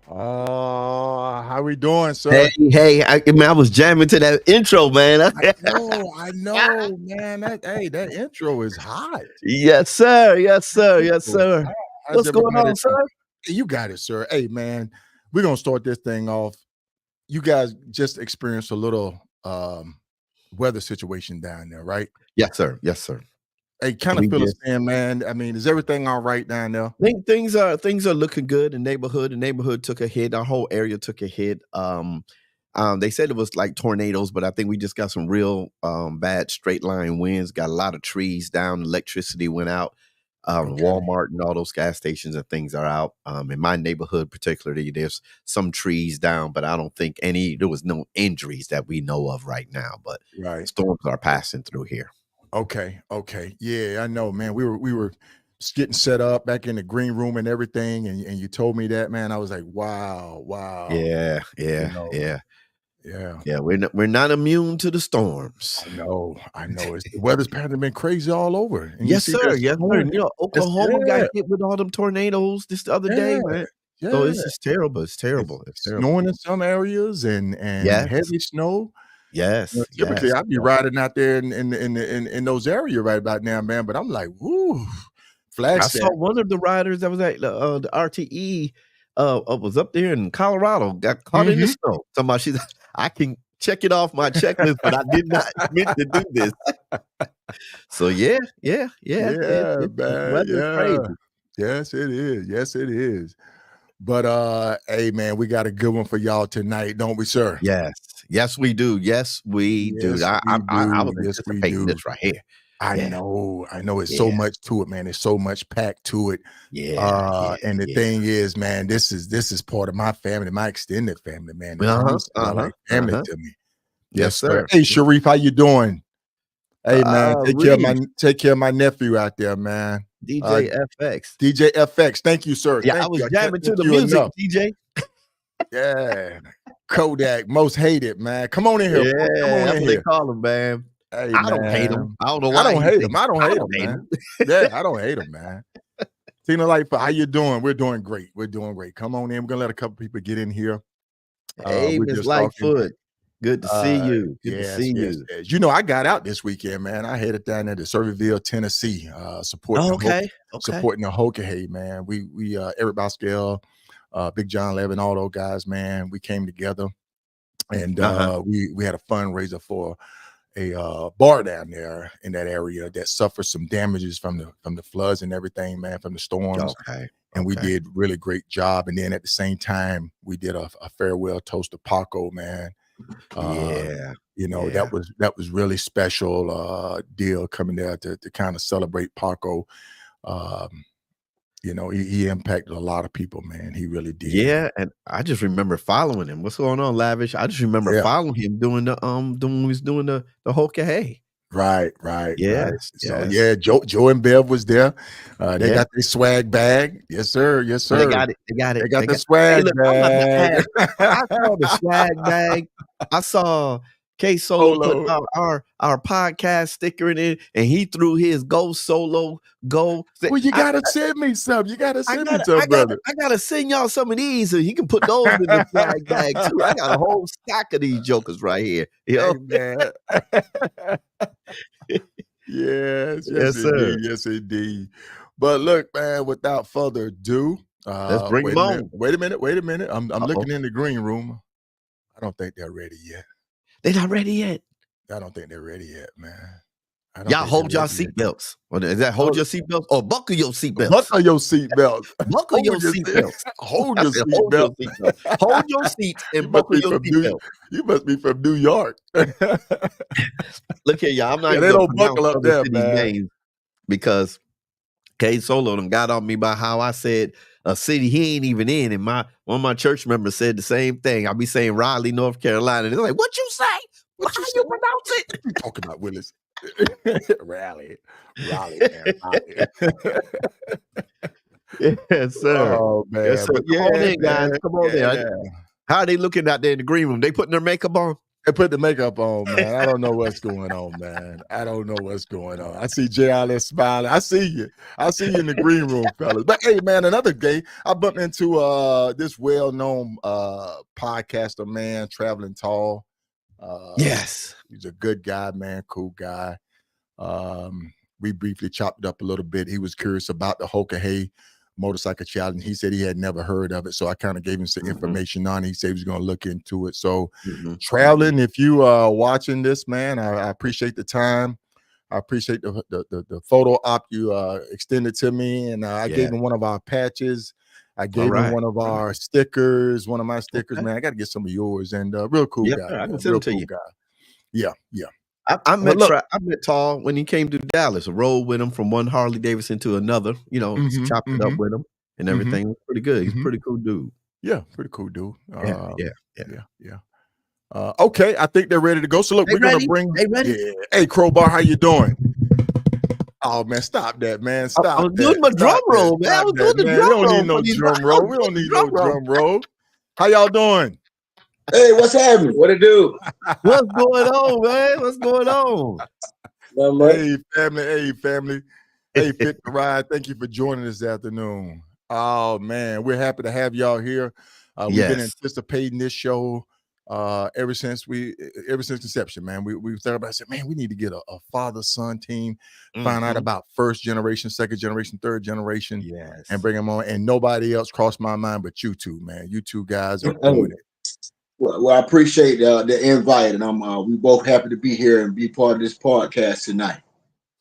How we doing, Hey, sir? hey, I was jamming to that intro, man. I know, man. That intro is hot. Yes, sir. Yes, sir. Yes, Intro is sir. hot. How's What's going everybody on, doing? sir? Hey, you got it, sir. Hey, man, we're gonna start this thing off. You guys just experienced a little weather situation down there, right? Yes, sir. Yes, sir. Hey, kind of We fill us just in, man. I mean, is everything all right down there? things are looking good. The neighborhood took a hit. Our whole area took a hit. They said it was like tornadoes, but I think we just got some real bad straight line winds. Got a lot of trees down. Electricity went out. Okay. Walmart and all those gas stations and things are out. In my neighborhood, particularly, there's some trees down, but I don't think there was no injuries that we know of right now. But Right. storms are passing through here. Okay. Okay. Yeah, I know, man. We were just getting set up back in the green room and everything, and you told me that, man. I was like, wow. Yeah, You yeah, know, yeah, yeah. yeah. We're not immune to the storms. I know. The weather's pattern been crazy all over, and you Yes, see sir. this Yes, sir. storm. And, It's Oklahoma got yeah, hit with all them tornadoes this the other day, yeah, man. So yeah. it's just terrible. It's It's terrible. It's terrible. snowing in some areas and Yes, heavy snow. yes, Typically, yes, I'd be yes. riding out there in those areas right about now, man. But I'm like, woo, I saw Flagstaff. one of the riders that was at the RTE, was up there in Colorado, got caught in the Mhm. snow. Somebody, she's, I can check it off my checklist, but I did not meant to do this. So yeah, yeah, yeah. Yeah, The man. weather's Yeah. crazy. Yes, it is. Yes, it is. But hey, man, we got a good one for y'all tonight, don't we, sir? Yes, yes, we do. Yes, we do. Yes, we I do. was Yes, we anticipating do. this right here. I Yeah, know. I know. It's so yeah, much to it, man. There's so much packed to it. yeah, yeah, And the yeah. thing is, man, this is part of my family, my extended family, man. Uh-huh, These are uh-huh, like family uh-huh. to me. Yes, Yes, sir. sir. Hey, Sharif, how you doing? Hey, man, Reed, take care of my nephew out there, man. Uh, DJ FX. DJ FX. Thank you, sir. Yeah, I Thank was you. I can't jamming to thank the you music, enough. DJ. Yeah. Kodak, most hated, man. Come on in here, bro. Come Yeah, on that's in what they here. call him, man. Hey, I don't hate him. man. I don't know I why don't he hate him. thinks I don't I hate don't him, hate man. him. Yeah, I don't hate him, man. Tina Lightfoot, how you doing? We're doing great. We're doing great. Come on in. We're gonna let a couple people get in here. Hey, We're Miss just talking. Lightfoot. Good to see you. Good to Yes, see yes, you. yes. You know, I got out this weekend, man. I headed down there to Serviville, Tennessee, supporting Oh, the okay. Okay. supporting the Hockey, man. We Eric Bosquell, Big John Levin, all those guys, man. We came together and Uh-huh. we had a fundraiser for a bar down there in that area that suffered some damages from the floods and everything, man, from the storms. Okay. And we Okay. did really great job. And then at the same time, we did a farewell toast to Paco, man. Uh, Yeah. that Yeah. was really special deal coming there to kind of celebrate Paco. Um, he impacted a lot of people, man. He really did. Yeah, and I just remember following him. What's going on, Lavish? I just remember Yeah. following him doing when he was doing the whole hey. Right. Yeah, So yes. yeah, Joe and Bev was there. They Yeah. got their swag bag. Yes, sir. Yes, Oh, they sir. got it. They got They it. got They the got Hey, swag look, I'm about to bag. ask. I saw the swag bag. I saw Solo put Solo. our podcast sticker in it, and he threw his "Go Solo, Go." Well, you gotta send me some. You gotta I send me gotta, I some, gotta, brother. I gotta send y'all some of these, so he can put those in the swag bag too. I got a whole stack of these jokers right here. Hey, man. Yes, Yes, sir. yes, indeed. But look, man, without further ado, Let's bring wait them a minute, on. wait a minute. I'm Uh-oh. looking in the green room. I don't think they're ready yet. They not ready yet. I don't think they're ready yet, man. I don't Y'all think they're hold y'all ready yet. seatbelts. Is that hold your seatbelts or buckle your seatbelts? Buckle your seatbelts. Buckle your seatbelts. Hold I your said, hold your seatbelt. seatbelt. Hold your seats and buckle your seatbelt. You must be from New York. Look here, y'all. I'm not Yeah, even they gonna don't pronounce buckle up other there, city man. names because Solo done got on me by how I said a city he ain't even in. And one of my church members said the same thing. I'll be saying Raleigh, North Carolina. They're like, what you say? How you pronounce it? What you talking about, Willis? Raleigh, man. Raleigh. Yes, sir. Oh, man. Yes, sir. But Come on yeah, in, guys. man. Come on in. Yeah. How are they looking out there in the green room? They putting their makeup on? They put the makeup on, man. I don't know what's going on, man. I don't know what's going on. I see JLS smiling. I see you. I see you in the green room, fellas. But hey, man, another day I bumped into this well-known podcaster, man, Traveling Tall. Yes. He's a good guy, man, cool guy. We briefly chopped it up a little bit. He was curious about the Hoka motorcycle challenge. He said he had never heard of it, so I kind of gave him some information on it. He said he was going to look into it. So Traveling, if you are watching this, man, I appreciate the time. I appreciate the photo op you extended to me, and I gave him one of our patches. I gave him one of our stickers, one of my stickers, man. I got to get some of yours, and real cool guy. I can send them to you. Guy. Yeah. I met Tall when he came to Dallas. I rode with him from one Harley Davidson to another. You know, chopped it up with him and everything. It was pretty good. He's a pretty cool dude. Yeah, pretty cool dude. Yeah. Okay, I think they're ready to go. So look, we're gonna bring. Hey, ready? Yeah. Hey, Crowbar, how you doing? Oh man, stop that, man! Stop. I was doing my drum roll, man. I was doing the drum roll. We don't need no drum roll. We don't need no drum roll. How y'all doing? Hey, what's happening? What it do? What's going on, man? What's going on? Hey, family. Hey, Fit to Ride. Thank you for joining us this afternoon. Oh man, we're happy to have y'all here. We've been anticipating this show ever since conception, man. We thought about it, said, man, we need to get a father-son team, find out about first generation, second generation, third generation, and bring them on. And nobody else crossed my mind but you two, man. You two guys are doing it. Well, I appreciate the invite, and we both happy to be here and be part of this podcast tonight.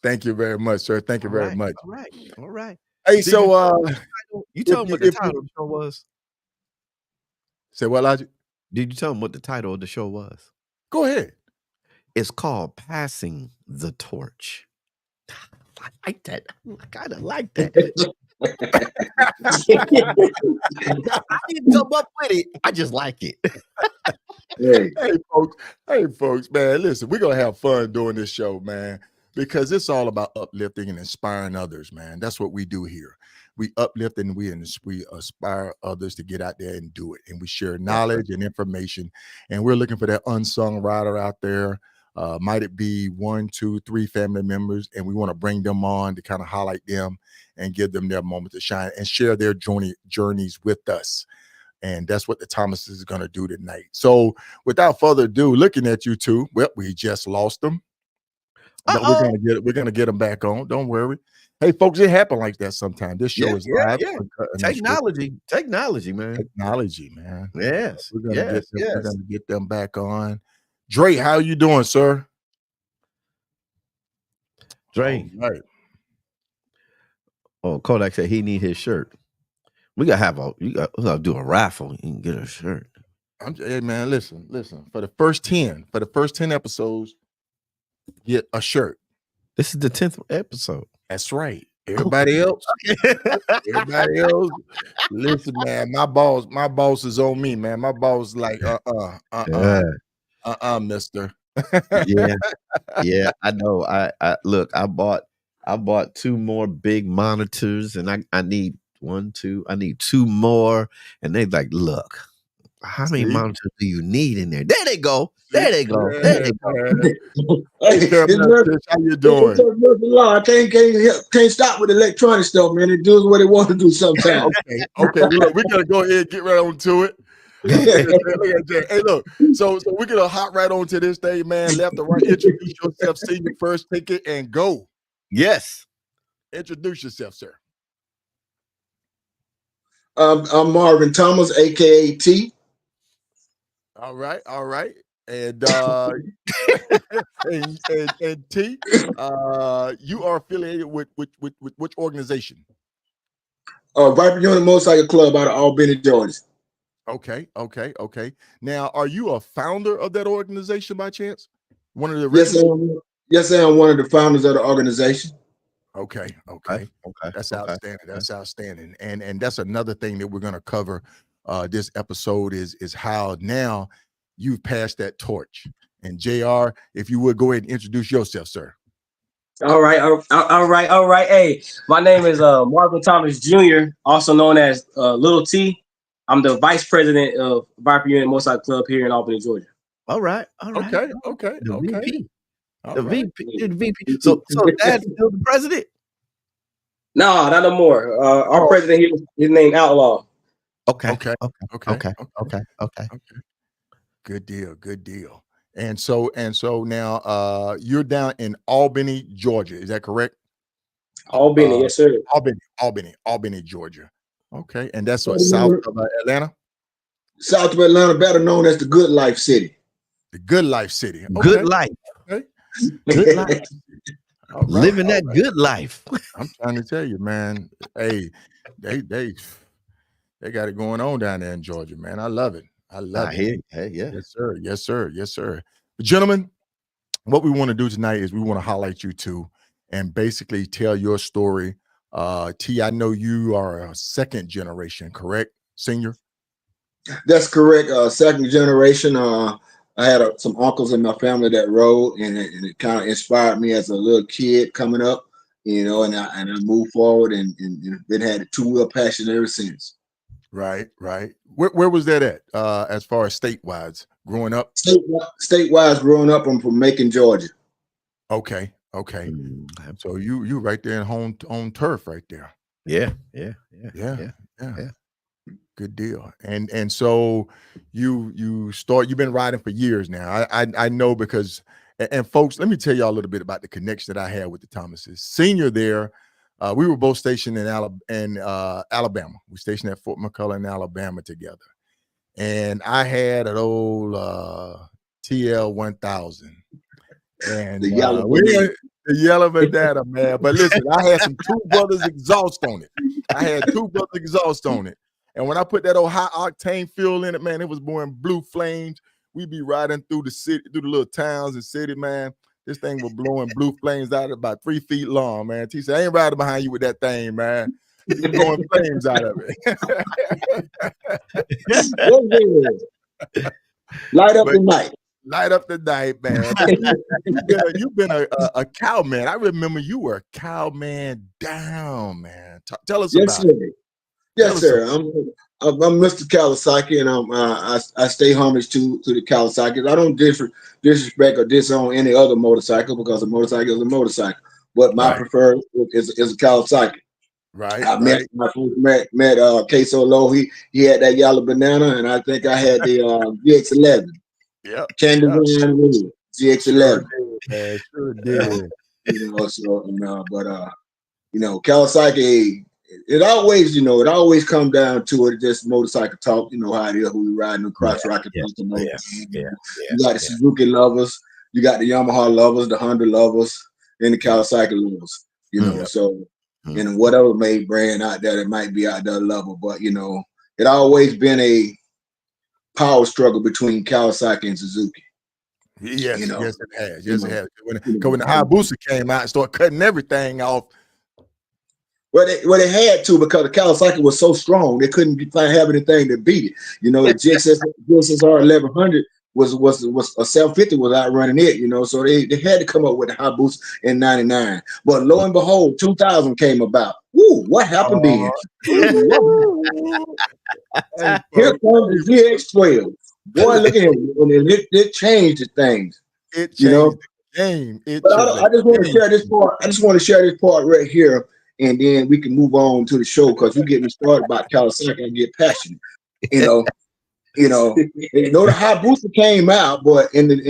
Thank you very much, sir. Thank you very much. All right. Hey, so you tell them what the title of the show was. Say what, Logic? Did you tell them what the title of the show was? Go ahead. It's called Passing the Torch. I like that. I kind of like that. I didn't come up with it. I just like it. Hey, folks, man, listen, we're going to have fun doing this show, man, because it's all about uplifting and inspiring others, man. That's what we do here. We uplift and we inspire others to get out there and do it. And we share knowledge and information. And we're looking for that unsung rider out there. Might it be 1, 2, 3 family members, and we want to bring them on to kind of highlight them and give them their moment to shine and share their journeys with us. And that's what the Thomas is going to do tonight. So without further ado, looking at you two, well, we just lost them. But we're gonna get them back on. Don't worry. Hey, folks, it happens like that sometimes. This show is live. Technology, man. Technology, man. Yes. We're gonna get them back on. Dre, how you doing, sir? Dre. Right. Oh, Kodak said he need his shirt. We gotta do a raffle. You can get a shirt. Hey man, listen. For the first 10 episodes, get a shirt. This is the 10th episode. That's right. Everybody else, listen, man. My boss is on me, man. My boss is like, mister. Yeah. I know. I look. I bought 2 more big monitors, and I need 1, 2. I need 2 more, and they like, look. How many monitors do you need in there? There they go. Hey, how you doing? I can't stop with electronic stuff, man. It does what it wants to do sometimes. Okay. Look, we're gonna go ahead and get right on to it. Hey, look. So we're gonna hop right on to this thing, man. Left or right. Introduce yourself, see your first ticket, and go. Yes. Introduce yourself, sir. I'm Marvin Thomas, aka T. All right. And and T, you are affiliated with which organization? Viper Unit Motorcycle Club out of Albany, Georgia. Okay. Now, are you a founder of that organization by chance? One of the Yes, I am one of the founders of the organization. Okay. That's outstanding. And that's another thing that we're going to cover this episode is how now you've passed that torch. And JR, if you would go ahead and introduce yourself, sir. All right. Hey, my name is Marvin Thomas Jr., also known as Little T. I'm the vice president of Viper Unit Motorcycle Club here in Albany, Georgia. All right. Okay. The VP. All The right. VP. So Dad's still the president? No, not no more. Our president here, his name Outlaw. Okay. Good deal. And so now you're down in Albany, Georgia. Is that correct? Albany, yes, sir. Albany, Georgia. Okay. And that's what, south of Atlanta? South of Atlanta, better known as the Good Life City. The Good Life City. Okay. Good life. Okay. Good life. Right, living that good life. I'm trying to tell you, man. Hey, they got it going on down there in Georgia, man. I love it. Hey, yeah. Yes, sir. But gentlemen, what we want to do tonight is we want to highlight you too and basically tell your story. T, I know you are a second generation, correct, senior? That's correct. Second generation. I had some uncles in my family that rode, and it kind of inspired me as a little kid coming up, and I moved forward and been had a two-wheel passion ever since. Right. Where was that at? As far as statewide, growing up? Statewide, growing up, I'm from Macon, Georgia. Okay. So you right there in home turf right there. Yeah. Good deal. And so you've been riding for years now. I know because, and folks, let me tell y'all a little bit about the connection that I had with the Thomases. Senior there, we were both stationed in Alabama. We stationed at Fort McCullough, Alabama together. And I had an old TL 1000. And the yellow bandana, man. But listen, I had some Two Brothers exhaust on it. And when I put that old high octane fuel in it, man, it was blowing blue flames. We'd be riding through the city, through the little towns and city, man. This thing was blowing blue flames out about 3 feet long, man. T said, I ain't riding behind you with that thing, man. You're blowing flames out of it. Light up the night, man. You've been a cowman. I remember you were a cowman down, man. Tell us about it. Yes, sir. I'm Mr. Kawasaki, and I stay homage to the Kawasaki. I don't disrespect or disown any other motorcycle because a motorcycle is a motorcycle. But my preferred is a Kawasaki. Right. I met Ksolo. He had that yellow banana, and I think I had the GX11. Yeah. Candy Wine GX11. Sure did. Kawasaki. It always comes down to it. Just motorcycle talk. You know how it is. Who we riding across Rocket. You got the Suzuki lovers. You got the Yamaha lovers, the Honda lovers, and the Kawasaki lovers. And whatever made brand out there, it might be out there level, but it always been a power struggle between Kawasaki and Suzuki. Yes, it has. It has. When the Hayabusa came out and started cutting everything off. Well, they had to because the Kawasaki was so strong they couldn't have anything to beat it. The GSR 1100 was a 750 was outrunning it. So they had to come up with the Hayabusa in '99. But lo and behold, 2000 came about. Ooh, what happened then? Here comes the GX12. Boy, look at him. It changed the things. It changed the game. I just want to share this part. I just want to share this part right here. And then we can move on to the show because you get me started about Kawasaki and get passionate. The Hayabusa came out, but in the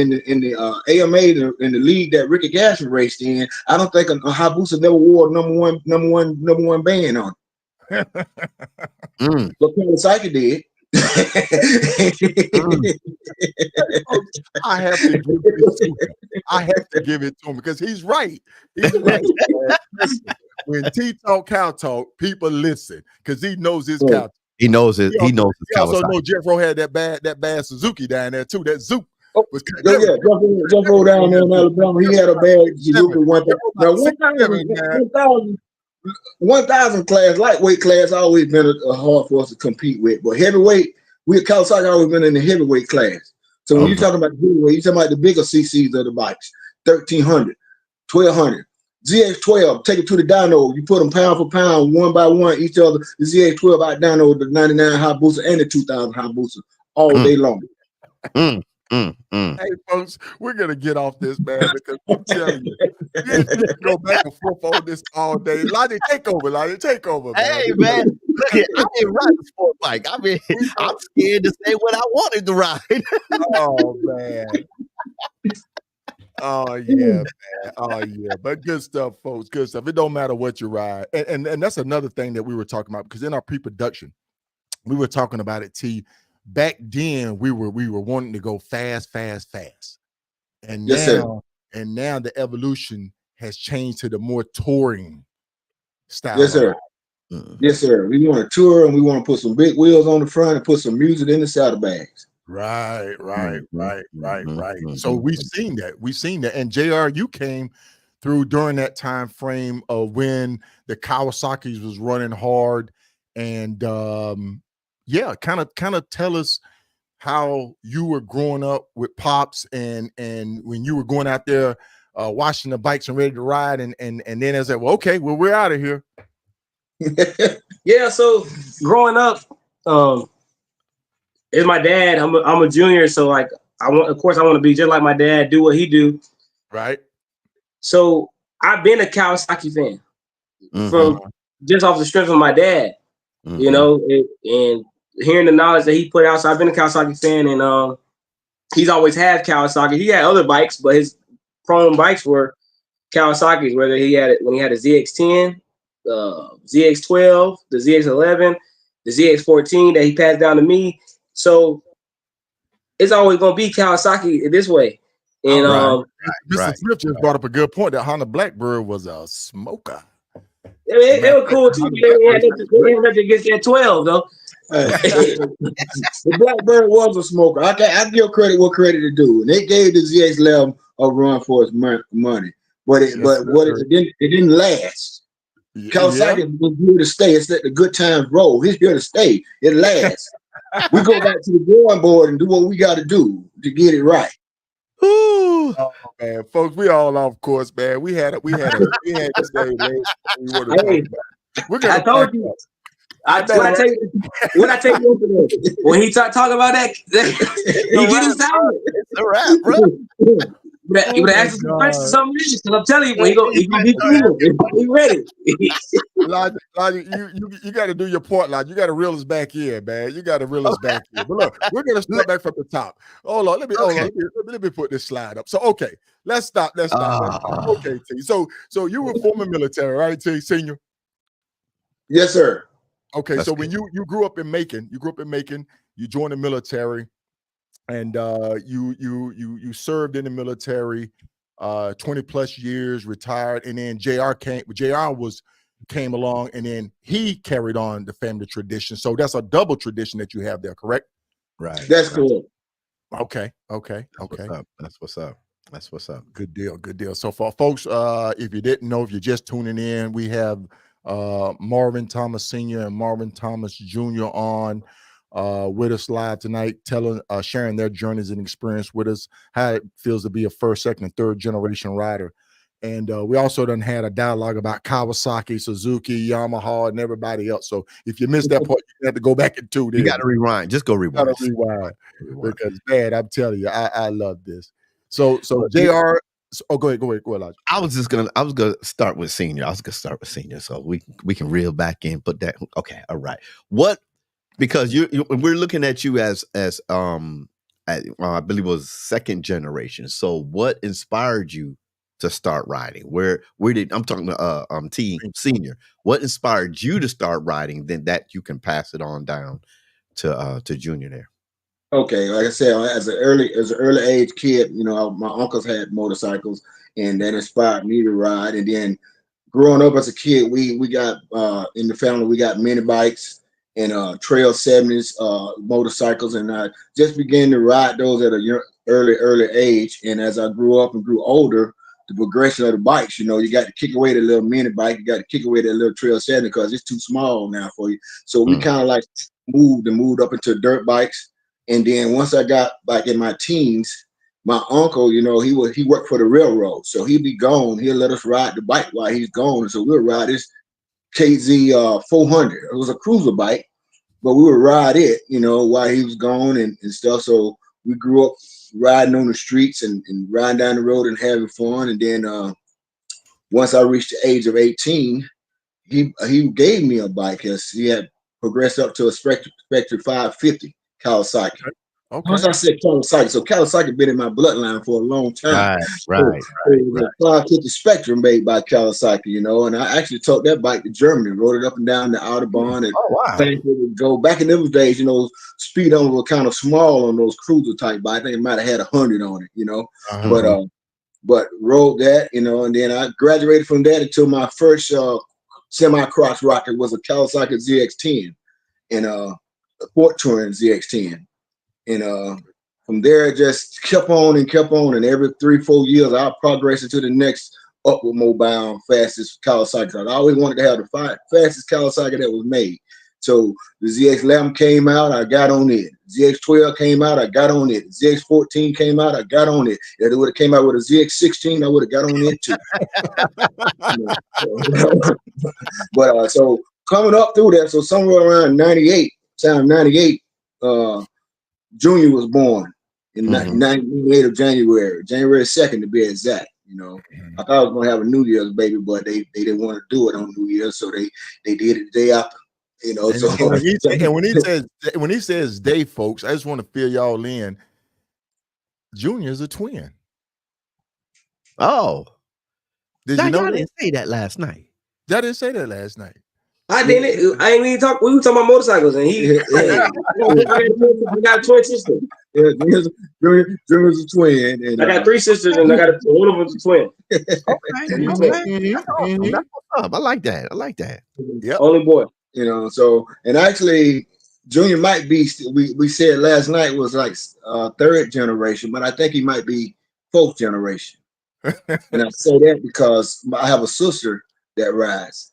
AMA in the league that Ricky Gasson raced in, I don't think a Hayabusa never wore number one band on it. But Kawasaki did. I have to give it to him because he's right. When T talk cow talk, people listen because he knows his cow. He knows it. He knows his cow. Also know Jeffro had that bad Suzuki down there too. That Zook was Jeffro down there in Alabama. He had a bad Suzuki 1000 class, lightweight class, always been hard for us to compete with. But heavyweight, Kawasaki always been in the heavyweight class. So when you're talking about heavyweight, you're talking about the bigger CCs of the bikes, 1300, 1200. ZX12, take it to the dyno. You put them pound for pound, one by one, each other. The ZX12 out dyno the 99 Hayabusa and the 2000 Hayabusa all day long. Hey, folks, we're gonna get off this, man, because I'm telling you, we can go back and forth on this all day. Lonnie, take over, man. Hey, man, look at I didn't ride the sport bike. I mean, I'm scared to say what I wanted to ride. Oh man. Oh yeah, man. Oh yeah. But good stuff, folks. Good stuff. It don't matter what you ride. And that's another thing that we were talking about, because in our pre-production, we were talking about it, T. Back then, we were wanting to go fast. And Yes, now, the evolution has changed to the more touring style. Yes, sir. Yes, sir. We want to tour, and we want to put some big wheels on the front and put some music in the saddlebags. Right. So we've seen that. And JR, you came through during that time frame of when the Kawasaki's was running hard. And kind of tell us how you were growing up with Pops and when you were going out there washing the bikes and ready to ride, and then I said, well, okay, well, we're out of here. Yeah, so growing up, it's my dad. I'm a junior, so like I want to be just like my dad, do what he do. Right. So I've been a Kawasaki fan from just off the strength of my dad, you know, and hearing the knowledge that he put out. So I've been a Kawasaki fan, and he's always had Kawasaki. He had other bikes, but his prone bikes were Kawasaki's. Whether he had it when he had a ZX10, ZX12, the ZX11, the ZX14 that he passed down to me. So it's always gonna be Kawasaki this way. And Mr. Smith just brought up a good point that Honda Blackbird was a smoker. It was cool too. They had nothing against that 12 though. The Blackbird was a smoker. I give credit what credit is due, and they gave the ZX11 a run for its money, but it didn't last. Kawasaki was here to stay. It's let the good times roll. He's here to stay. It lasts. We go back to the drawing board and do what we got to do to get it right. Ooh. Oh man, folks, we all off course, man. We had this day, man. I told you. When I take you today, when he talking about that, he get his silent. It's a wrap, bro. You would ask some questions, something because I'm telling you, when he gonna be cool. He ready. Elijah, you got to do your part, Elijah. You got to reel us back in, man. You got to reel us back in. But look, we're gonna start back from the top. Hold on, let me put this slide up. So okay, let's stop. Okay, T. So you were former military, right, T, senior? Yes, sir. Okay, so when you grew up in Macon, you joined the military. And you served in the military 20 plus years, retired, and then JR came along, and then he carried on the family tradition. So that's a double tradition that you have there, correct? Right. That's cool. Okay. That's what's up. Good deal. So for folks, if you didn't know, if you're just tuning in, we have Marvin Thomas Sr. and Marvin Thomas Jr. on with us live tonight, sharing their journeys and experience with us, how it feels to be a first, second, and third generation rider. And we also done had a dialogue about Kawasaki, Suzuki, Yamaha, and everybody else. So if you missed that part, you have to go back and tune in. You got to rewind. Just go rewind. Because man, I'm telling you, I love this. So JR. Go ahead, Elijah. I was gonna start with senior. So we can reel back in, put that. Okay, all right. Because we're looking at you as I believe it was second generation. So what inspired you to start riding? Where did I'm talking to T senior? What inspired you to start riding? Then that you can pass it on down to junior there. Okay, like I said, as an early age kid, you know, my uncles had motorcycles, and that inspired me to ride. And then growing up as a kid, we got in the family, we got mini bikes and Trail 70s motorcycles, and I just began to ride those at a early age. And as I grew up and grew older, the progression of the bikes, you know, you got to kick away the little mini bike, you got to kick away that little Trail 70 because it's too small now for you. So we kind of like moved up into dirt bikes. And then once I got back in my teens, my uncle, you know, he worked for the railroad, so he'd be gone. He'll let us ride the bike while he's gone, and so we'll ride this KZ 400. It was a cruiser bike, but we would ride it, you know, while he was gone and stuff. So we grew up riding on the streets and riding down the road and having fun. And then once I reached the age of 18, he gave me a bike because he had progressed up to a Spectre 550 Kawasaki. Okay. Once I said Kawasaki, so Kawasaki been in my bloodline for a long time. Right. It was a 550 Spectrum made by Kawasaki, and I actually took that bike to Germany, rode it up and down the Autobahn, and it would go back in those days. Speed on were kind of small on those cruiser type bikes. I think it might have had 100 on it, but rode that, and then I graduated from that until my first semi-cross rocket was a Kawasaki ZX10 and a Fort Touring ZX10. And from there, it just kept on. And every 3-4 years, I progressed into the next upward mobile fastest Kawasaki. I always wanted to have the fastest Kawasaki that was made. So the ZX11 came out, I got on it. ZX12 came out, I got on it. ZX14 came out, I got on it. If it would have came out with a ZX16, I would have got on it too. But so coming up through that, so somewhere around 98, Junior was born in 98 of January 2nd to be exact. I thought I was gonna have a New Year's baby, but they didn't want to do it on New Year's, so they did it the day after. And when he says day, folks, I just want to fill y'all in. Junior's a twin. Oh, did you know? I didn't say that last night. I didn't say that last night. I didn't. I ain't even talk. We were talking about motorcycles, and he got a twin sister. Yeah, Junior's a twin. And, I got 3 sisters, and one of them's a twin. Okay. That's what's up. I like that. Yep. Only boy. So, and actually, Junior might be. We said last night was like 3rd generation, but I think he might be 4th generation. And I say that because I have a sister that rides.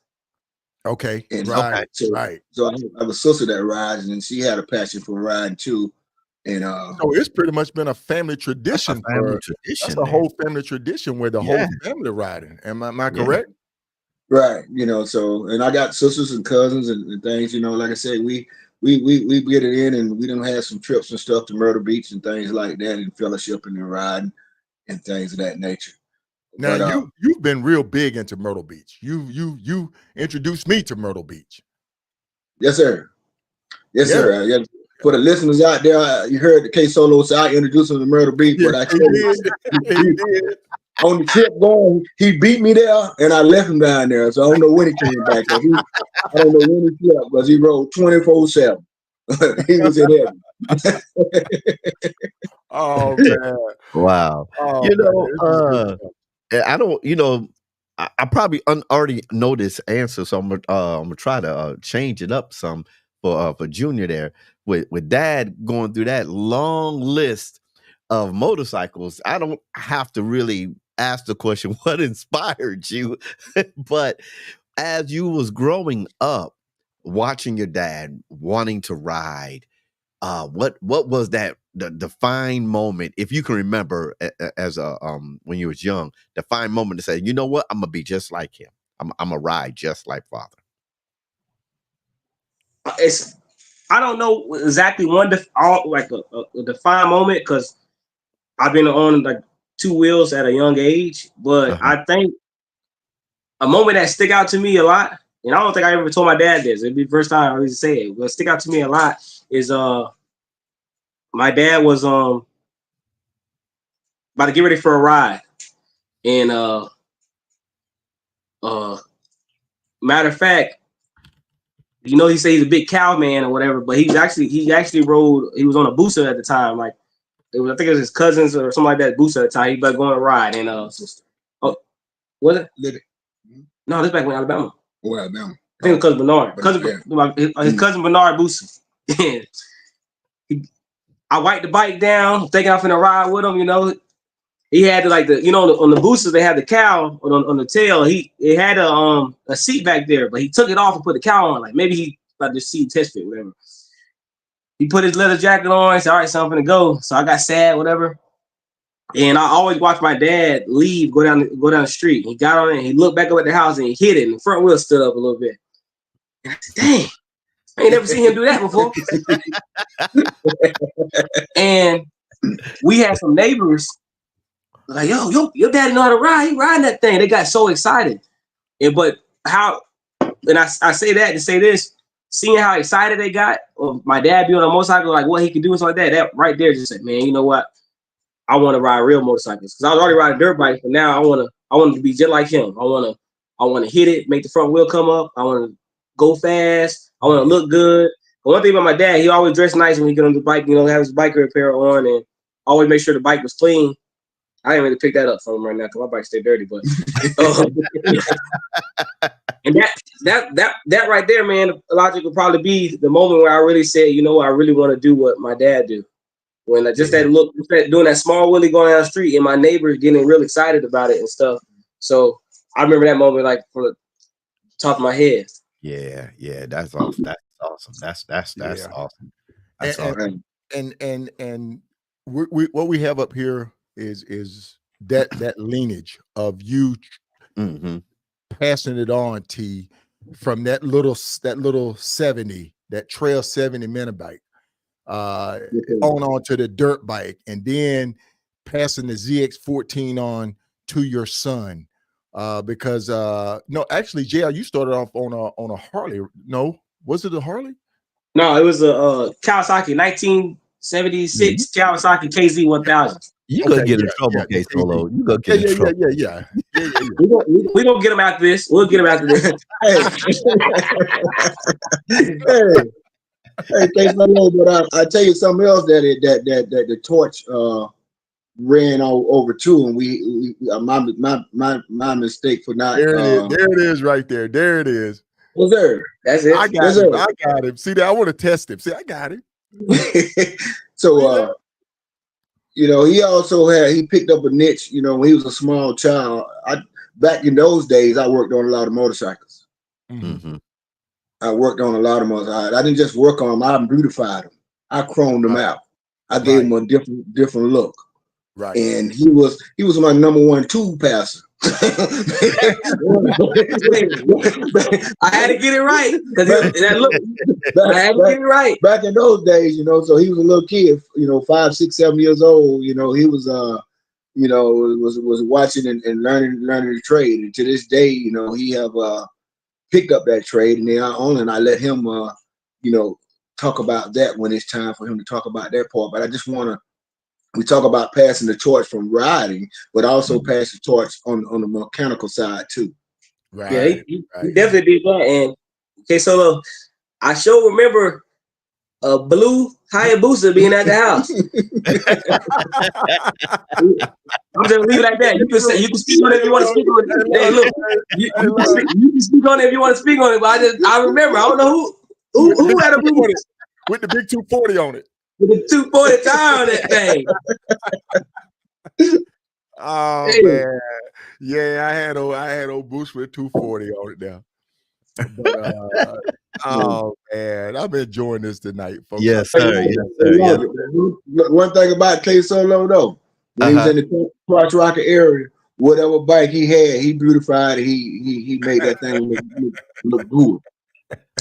Okay. And right. So I have a sister that rides, and she had a passion for riding too. And so it's pretty much been a family tradition. That's a whole family tradition where the whole family riding. Am I correct? Right. So, and I got sisters and cousins and things. Like I said, we get it in, and we done had some trips and stuff to Myrtle Beach and things like that, and fellowship and riding and things of that nature. Now, but, you've been real big into Myrtle Beach. You introduced me to Myrtle Beach. Yes, sir. Yeah. For the listeners out there, you heard the Ksolo say I introduced him to Myrtle Beach, but I told you on the trip going, he beat me there, and I left him down there. So I don't know when he came back. I don't know when he slept, because he rode 24/7. He was in heaven. Oh man! Wow. I don't, I probably already know this answer, so I'm gonna try to change it up some for Junior there. With Dad going through that long list of motorcycles, I don't have to really ask the question, what inspired you? But as you was growing up, watching your dad wanting to ride, what was that the defined moment, if you can remember, as when you was young, defined moment to say, you know what, I'm gonna be just like him. I'm gonna ride just like Father. I don't know exactly one a defined moment, because I've been on like 2 wheels at a young age, but I think a moment that stick out to me a lot, and I don't think I ever told my dad this. It'd be the first time I really say it. What stick out to me a lot is my dad was about to get ready for a ride, and matter of fact, he say he's a big cow man or whatever, but he actually rode. He was on a booster at the time, like I think it was his cousins or something like that booster at the time. He was going to ride, and was it? No, this back in Alabama. Oh, Alabama. I think it was cousin Bernard. His cousin Bernard booster. I wiped the bike down, taking off in a ride with him. He had to on the boosters they had the cow on the tail. It had a seat back there, but he took it off and put the cow on. Like maybe he about to see test fit, whatever. He put his leather jacket on. He said, "All right, so I'm gonna go." So I got sad, whatever. And I always watch my dad leave, go down the street. He got on it, and he looked back up at the house, and he hit it, and the front wheel stood up a little bit. And I said, "Dang, I ain't never seen him do that before." And we had some neighbors like, yo, your daddy know how to ride. He riding that thing. They got so excited. And I say that to say this, seeing how excited they got of my dad being on a motorcycle, like what he could do and stuff like that, that right there just said, man, you know what? I want to ride real motorcycles. Because I was already riding dirt bikes, but now I want to be just like him. I want to hit it, make the front wheel come up. I want to go fast. I want to look good. But one thing about my dad, he always dressed nice when he get on the bike, have his biker apparel on and always make sure the bike was clean. I didn't really pick that up from him right now because my bike stay dirty, but and that right there, man, logic would probably be the moment where I really said, you know, I really want to do what my dad do. When doing that small wheelie going down the street and my neighbors getting real excited about it and stuff. So I remember that moment like from the top of my head. Yeah, that's awesome. That's awesome. That's awesome. That's awesome. And what we have up here is that lineage of you passing it on from that little 70, that trail 70 mini bike, on to the dirt bike, and then passing the ZX14 on to your son. Because no, actually, JR, you started off on a Harley. No, was it a Harley? No, it was a Kawasaki 1976 Kawasaki KZ1000. You gonna get in trouble, Ksolo. You gonna get in trouble. Yeah. We gonna get him after this. We'll get him after this. Hey, Ksolo, but I tell you something else that the torch ran over too, and we my mistake for not. There it is, right there. There it is. Well, there. That's it. I got him. See that? I want to test him. See, I got him. So, he also he picked up a niche. When he was a small child. Back in those days, I worked on a lot of motorcycles. Mm-hmm. I worked on a lot of motorcycles. I didn't just work on them. I beautified them. I chromed them out. I gave them a different look. Right. And he was my number one tool passer. I had to get it right because I had to get it right. Back in those days, so he was a little kid, 5, 6, 7 years old. He was was watching and learning the trade. And to this day, he have picked up that trade, and I let him talk about that when it's time for him to talk about that part. But I just we talk about passing the torch from riding, but also pass the torch on the mechanical side too. Right. Yeah, he definitely did that. And Ksolo, I sure remember a blue Hayabusa being at the house. I'm just leave it like that. You can speak on it if you want to speak on it. Hey, look, you can speak on it if you want to speak on it. But I remember. I don't know who had a blue with the big 240 on it. With the 240 tire on that thing. Oh man, yeah, I had old Boost with 240 on it now. But, oh man, I'm enjoying this tonight, folks. Yes, sir. Yes. One thing about Ksolo though, when he was in the crotch rocket area, whatever bike he had, he beautified it. He made that thing look good.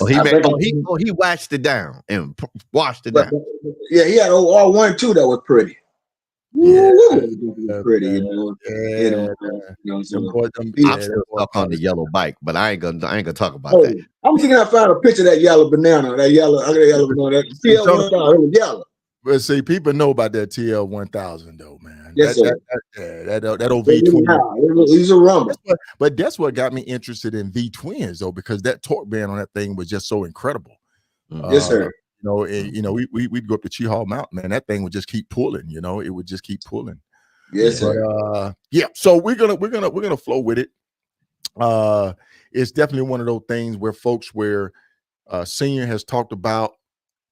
He waxed it down and washed it down. Yeah, he had R1 too that was pretty. Yeah, pretty. I'm still stuck on the yellow bike, but I ain't gonna talk about that. I'm thinking I found a picture of that yellow banana. That yellow banana. That TL1000 yellow. But see, people know about that TL1000 though, man. Yes, sir. That old V-twin. He's a rumble. But that's what got me interested in V-twins though, because that torque band on that thing was just so incredible. Yes, sir. We'd go up to Chi Hall Mountain, man. That thing would just keep pulling. It would just keep pulling. Yes, sir. Yeah. So we're gonna flow with it. It's definitely one of those things where Senior has talked about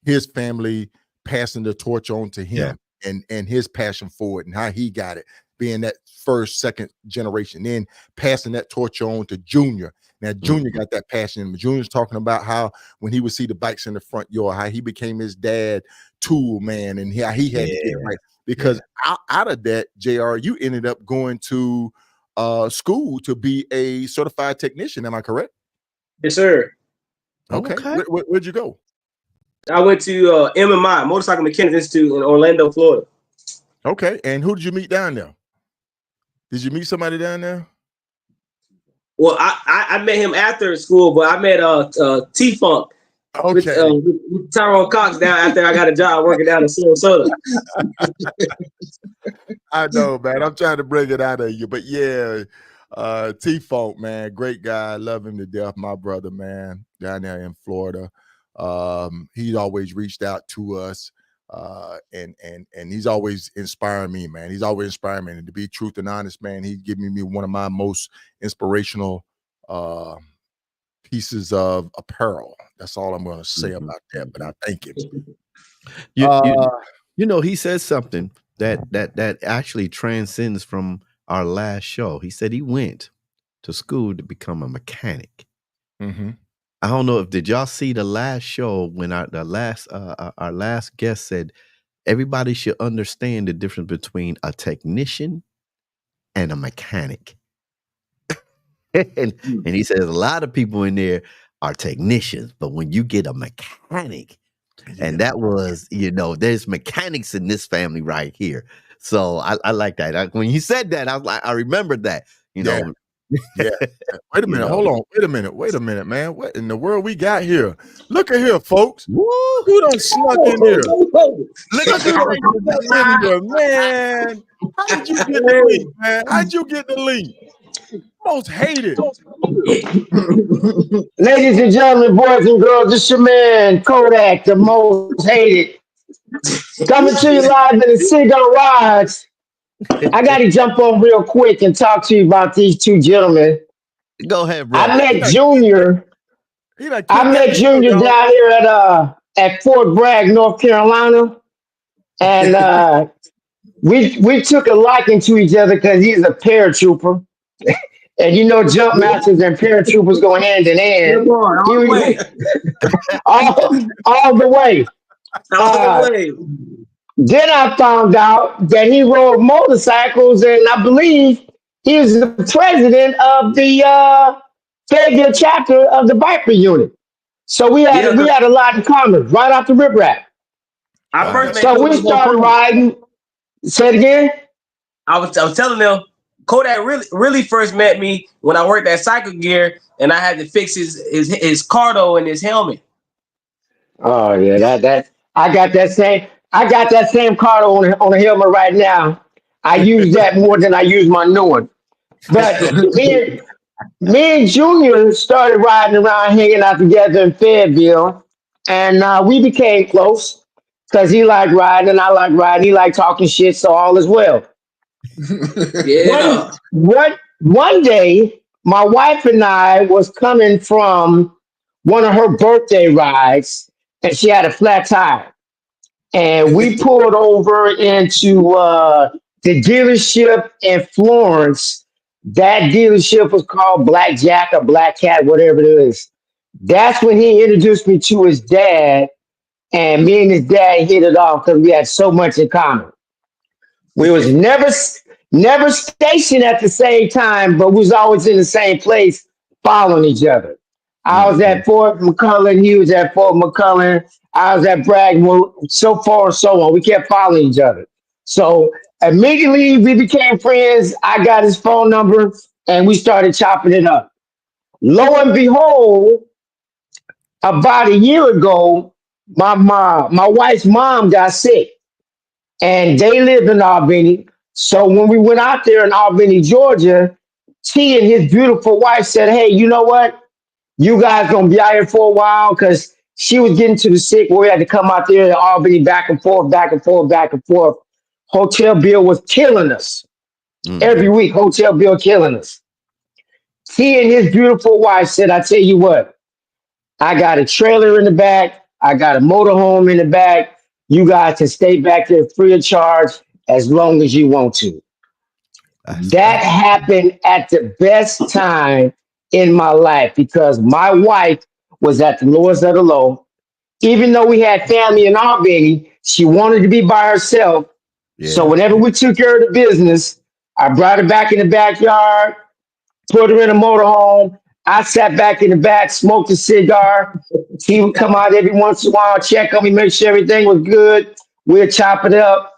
his family passing the torch on to him and his passion for it and how he got it, being that first, second generation, then passing that torch on to Junior. Now, Junior got that passion. Junior's talking about how when he would see the bikes in the front yard, how he became his dad tool man and how he had to get right. Because out of that, JR, you ended up going to school to be a certified technician. Am I correct? Yes, sir. Okay. Where'd you go? I went to MMI, Motorcycle Mechanics Institute in Orlando, Florida. Okay, and who did you meet down there? Did you meet somebody down there? Well, I met him after school, but I met T-Funk with Tyrone Cox down after I got a job working down in Sarasota. I know, man. I'm trying to bring it out of you, but yeah, T-Funk, man, great guy. Love him to death. My brother, man, down there in Florida. He's always reached out to us. And he's always inspiring me, man. He's always inspiring me. And to be truth and honest, man, he's giving me one of my most inspirational pieces of apparel. That's all I'm going to say about that. But I thank him. You know, he says something that actually transcends from our last show. He said he went to school to become a mechanic. Mm-hmm. I don't know if did y'all see the last show when our last guest said everybody should understand the difference between a technician and a mechanic. and he says a lot of people in there are technicians, but when you get a mechanic, and that was, you know, there's mechanics in this family right here. So I like that. When you said that, I was like, I remembered that, you know. Yeah. Wait a minute. Hold on. Wait a minute, man. What in the world we got here? Look at here, folks. Who done snuck in here? Look at who done snuck in here, man. How did you get the link, man? How'd you get the link? Most hated. Ladies and gentlemen, boys and girls, this your man Kodak, the most hated. Coming to you live in the Cigar Rides. I got to jump on real quick and talk to you about these two gentlemen. Go ahead, bro. I met Junior. I met Junior down here at Fort Bragg, North Carolina, and we took a liking to each other because he's a paratrooper, and you know, jump masters and paratroopers go hand in hand. All the way. Then I found out that he rode motorcycles, and I believe he was the president of the Fayetteville chapter of the biker unit. So we had a lot in common right off the rip rap. So we started riding. Say it again. I was telling them Kodak really first met me when I worked at Cycle Gear, and I had to fix his cardo and his helmet. Oh yeah, that I got that same cardo on a helmet right now. I use that more than I use my new one. But me and Junior started riding around, hanging out together in Fayetteville, and we became close because he liked riding and I liked riding. He liked talking shit, so all is well. Yeah. One day, my wife and I was coming from one of her birthday rides, and she had a flat tire. And we pulled over into the dealership in Florence. That dealership was called Black Jack or Black Cat, whatever it is. That's when he introduced me to his dad, and me and his dad hit it off because we had so much in common. We was never stationed at the same time, but we was always in the same place, following each other. I was at Fort McCullough, he was at Fort McCullough. I was at Bragg, so far and so on. We kept following each other. So immediately we became friends. I got his phone number and we started chopping it up. Lo and behold, about a year ago, my wife's mom got sick and they lived in Albany. So when we went out there in Albany, Georgia, T and his beautiful wife said, hey, you know what? You guys gonna be out here for a while because she was getting to the sick where we had to come out there to Albany back and forth, back and forth, back and forth. Hotel bill was killing us. Every week, hotel bill killing us. He and his beautiful wife said, I tell you what, I got a trailer in the back. I got a motorhome in the back. You guys can stay back there free of charge as long as you want to. That happened at the best time in my life because my wife was at the lowest of the low. Even though we had family in Albany, she wanted to be by herself. Yeah. So whenever we took care of the business, I brought her back in the backyard, put her in a motorhome. I sat back in the back, smoked a cigar. He would come out every once in a while, check on me, make sure everything was good. We'd chop it up.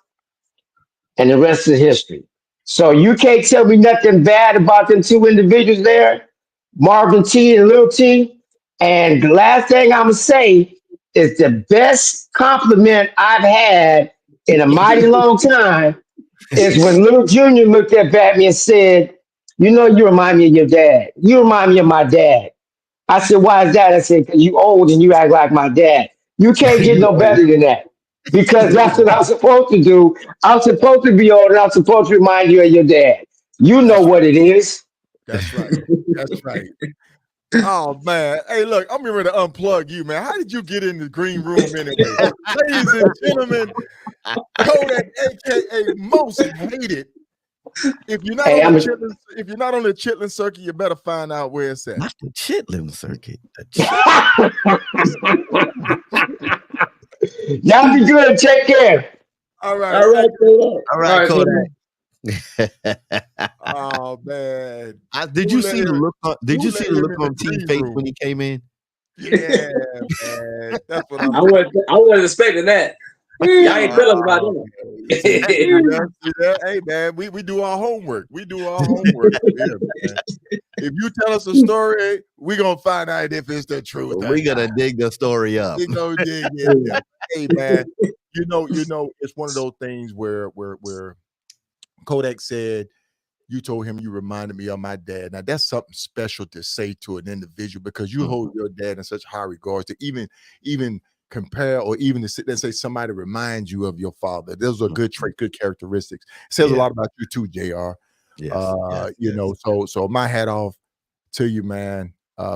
and the rest is history. So you can't tell me nothing bad about them two individuals there, Marvin T and Lil T. And the last thing I'm gonna say is the best compliment I've had in a mighty long time is when Little Junior looked at me and said, "You know, you remind me of your dad. You remind me of my dad." I said, "Why is that?" I said, "'Cause you old and you act like my dad. You can't get no better than that." Because that's what I'm supposed to do. I'm supposed to be old and I'm supposed to remind you of your dad. You know That's what it is. That's right. That's right. Oh man. Hey, look, I'm ready to unplug you, man. How did you get in the green room anyway? Ladies and gentlemen, Kodak, aka Most Hated. If you're not Hey, on the chitlin, if you're not on the chitlin circuit, you better find out where it's at. Not the chitlin circuit. Y'all be good. Take care. All right. All right, All right, Kodak. Oh man. Did you see the look on T's face when he came in? Yeah, man. That's what I'm I wasn't expecting that. Y'all ain't tell us about that. Hey man, we do our homework. We do our homework. Yeah, man. If you tell us a story, we're gonna find out if it's the truth. We're gonna dig the story up. We gonna dig it. Hey man, you know, it's one of those things where Kodak said, you told him you reminded me of my dad. Now that's something special to say to an individual because you hold your dad in such high regards to even compare or even to sit there and say somebody reminds you of your father. Those are good trait, good characteristics. It says a lot about you too, JR. You know, so my hat off to you, man.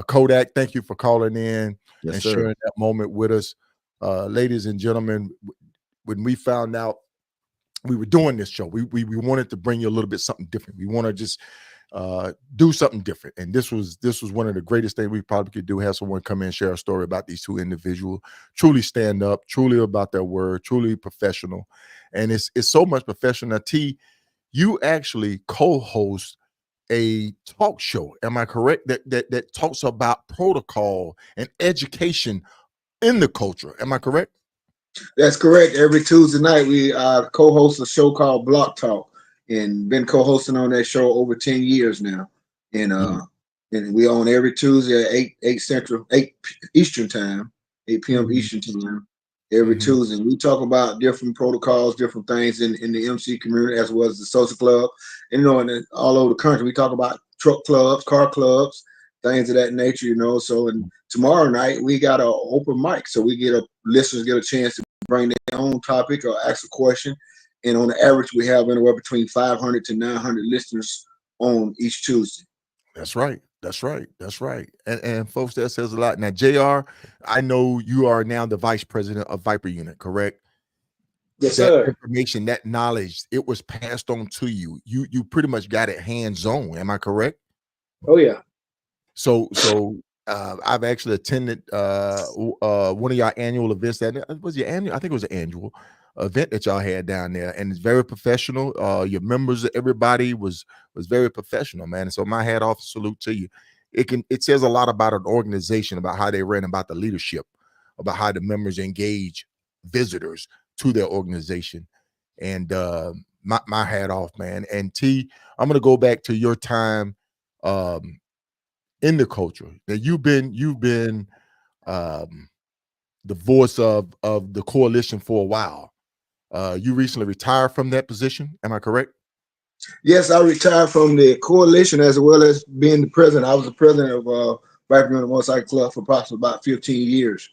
Kodak, thank you for calling in and sharing that moment with us. Ladies and gentlemen, when we found out we were doing this show, we wanted to bring you a little bit something different. We want to just do something different. And this was one of the greatest things we probably could do, have someone come in and share a story about these two individuals, truly stand up, truly about their word, truly professional. And it's so much professional. T, you actually co-host a talk show. Am I correct? That talks about protocol and education in the culture. Am I correct? That's correct. Every Tuesday night, we co-host a show called Block Talk, and been co-hosting on that show over 10 years now. And we on every Tuesday at 8 Eastern time, 8 p.m. Eastern time, every Tuesday. And we talk about different protocols, different things in the MC community, as well as the social club. And, you know, and all over the country, we talk about truck clubs, car clubs, things of that nature, you know. So, and tomorrow night, we got an open mic. So listeners get a chance to bring their own topic or ask a question. And on the average, we have anywhere between 500 to 900 listeners on each Tuesday. That's right. That's right. That's right. And folks, that says a lot. Now, JR, I know you are now the vice president of Viper Unit, correct? Yes, that sir. Information, that knowledge, it was passed on to you. You pretty much got it hands-on. Am I correct? Oh, yeah. So I've actually attended one of your annual events. That was your annual. I think it was an annual event that y'all had down there, and it's very professional. Your members, everybody was very professional, man. And so my hat off, salute to you. It says a lot about an organization, about how they ran, about the leadership, about how the members engage visitors to their organization. And my hat off, man. And T, I'm gonna go back to your time in the culture. Now you've been the voice of the coalition for a while. You recently retired from that position. Am I correct? Yes, I retired from the coalition as well as being the president. I was the president of Viper Unit Motorcycle Club for approximately about 15 years.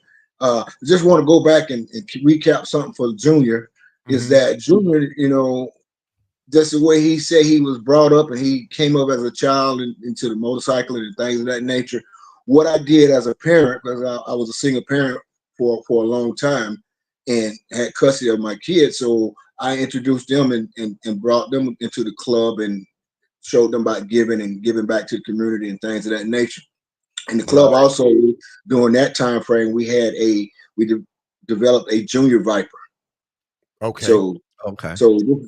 Just want to go back and recap something for Junior. Is that Junior, you know, just the way he said he was brought up and he came up as a child into the motorcycle and things of that nature. What I did as a parent, because I was a single parent for a long time and had custody of my kids, so I introduced them and brought them into the club and showed them about giving and giving back to the community and things of that nature. And the club also, during that time frame, we developed a junior Viper. Okay. So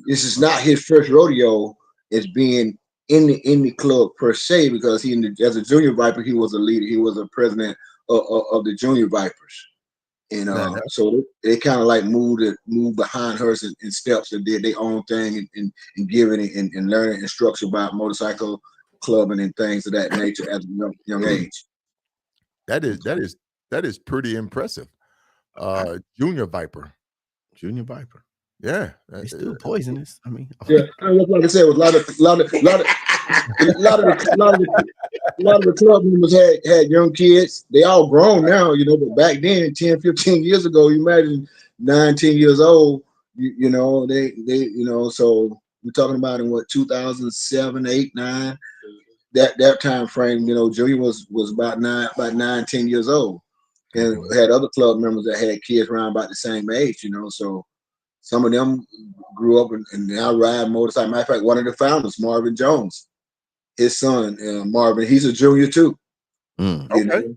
this is not his first rodeo as being in the club per se, because as a junior Viper, he was a leader. He was a president of the junior Vipers. And so they kind of like moved behind her in steps and did their own thing and giving and learning and structure about motorcycle clubbing and things of that nature at a young age. That is pretty impressive. Junior Viper. Yeah, it's still poisonous. I mean, yeah, like I said, with a lot of the club members had young kids. They all grown now, you know, but back then, 10, 15 years ago, you imagine 9, 10 years old, you know, they you know, so we're talking about in what 2007, 8, 9, that time frame, you know, Junior was about 9, 10 years old, and had other club members that had kids around about the same age, you know, so some of them grew up and now ride motorcycle. Matter of fact, one of the founders, Marvin Jones, his son, Marvin, he's a junior too. Okay.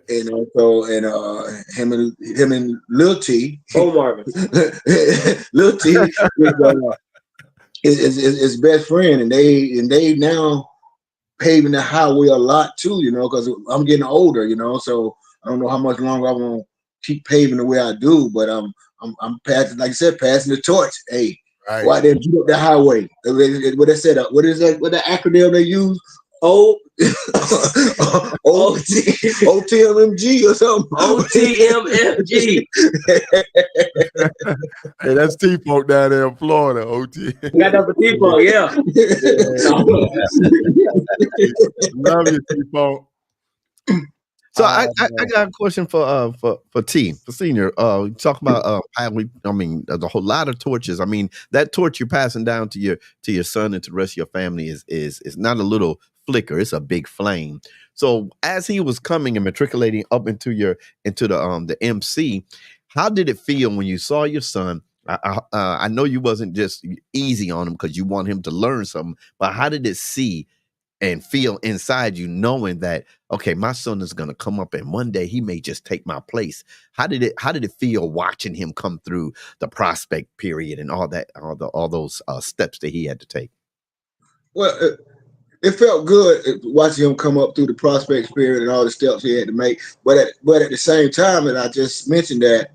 And also, him and Lil T. Oh, Marvin. Lil T is his best friend, and they now paving the highway a lot too. You know, because I'm getting older. You know, so I don't know how much longer I want to keep paving the way I do, but I'm passing, like I said, passing the torch. Hey, go out there and get up the highway. What they said, what is that? What the acronym they use? OTMMG or something. OTMFG. Hey, that's T-Folk down there in Florida. OT. Got that for T-Folk, yeah. Love you, T-Folk. So I got a question for Senior. Talk about the whole lot of torches. I mean, that torch you're passing down to your son and to the rest of your family is not a little flicker, it's a big flame. So as he was coming and matriculating up into the MC, how did it feel when you saw your son? I know you wasn't just easy on him because you want him to learn something, but how did it see and feel inside you knowing that, okay, my son is going to come up and one day he may just take my place? How did it feel watching him come through the prospect period and all those steps that he had to take? Well, it felt good watching him come up through the prospect period and all the steps he had to make. But at the same time, and I just mentioned that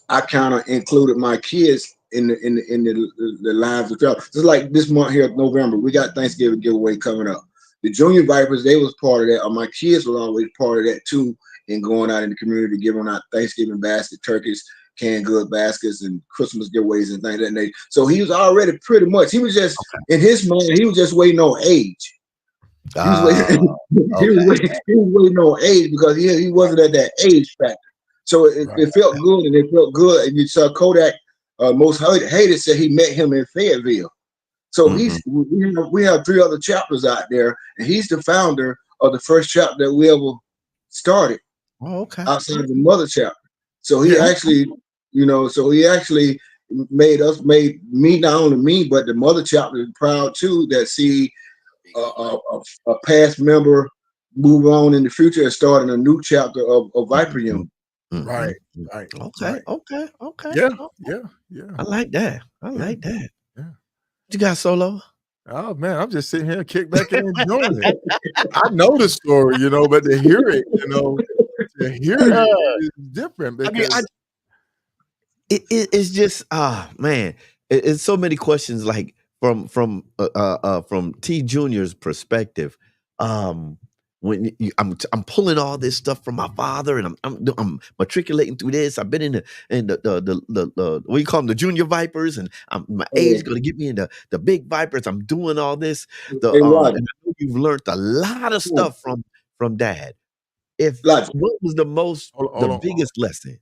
I kind of included my kids in the lives of travel. Just like this month here, November, we got Thanksgiving giveaway coming up. The Junior Vipers, they was part of that. Or my kids were always part of that too, in going out in the community, giving out Thanksgiving basket, turkeys, canned good baskets, and Christmas giveaways and things like that. So he was already pretty much. He was just in his mind. He was just waiting on age. He was waiting on age because he wasn't at that age factor. So it felt good, and it felt good. And you saw Kodak. Most hated said he met him in Fayetteville. So we have 3 other chapters out there, and he's the founder of the first chapter that we ever started. Outside of the mother chapter. So he actually, made me, not only me, but the mother chapter proud too, that see a past member move on in the future and starting a new chapter of Viper Union. Right. Okay. Yeah. I like that. Yeah. What you got, Solo? Oh man, I'm just sitting here, kick back and enjoying it. I know the story, but to hear it, is different. Because it's just man, it's so many questions. Like from T Junior's perspective, when I'm pulling all this stuff from my father, and I'm matriculating through this. I've been in the what you call them, the Junior Vipers, and my age is going to get me into the big Vipers. I'm doing all this. And I know you've learned a lot of stuff from Dad. What was the biggest lesson?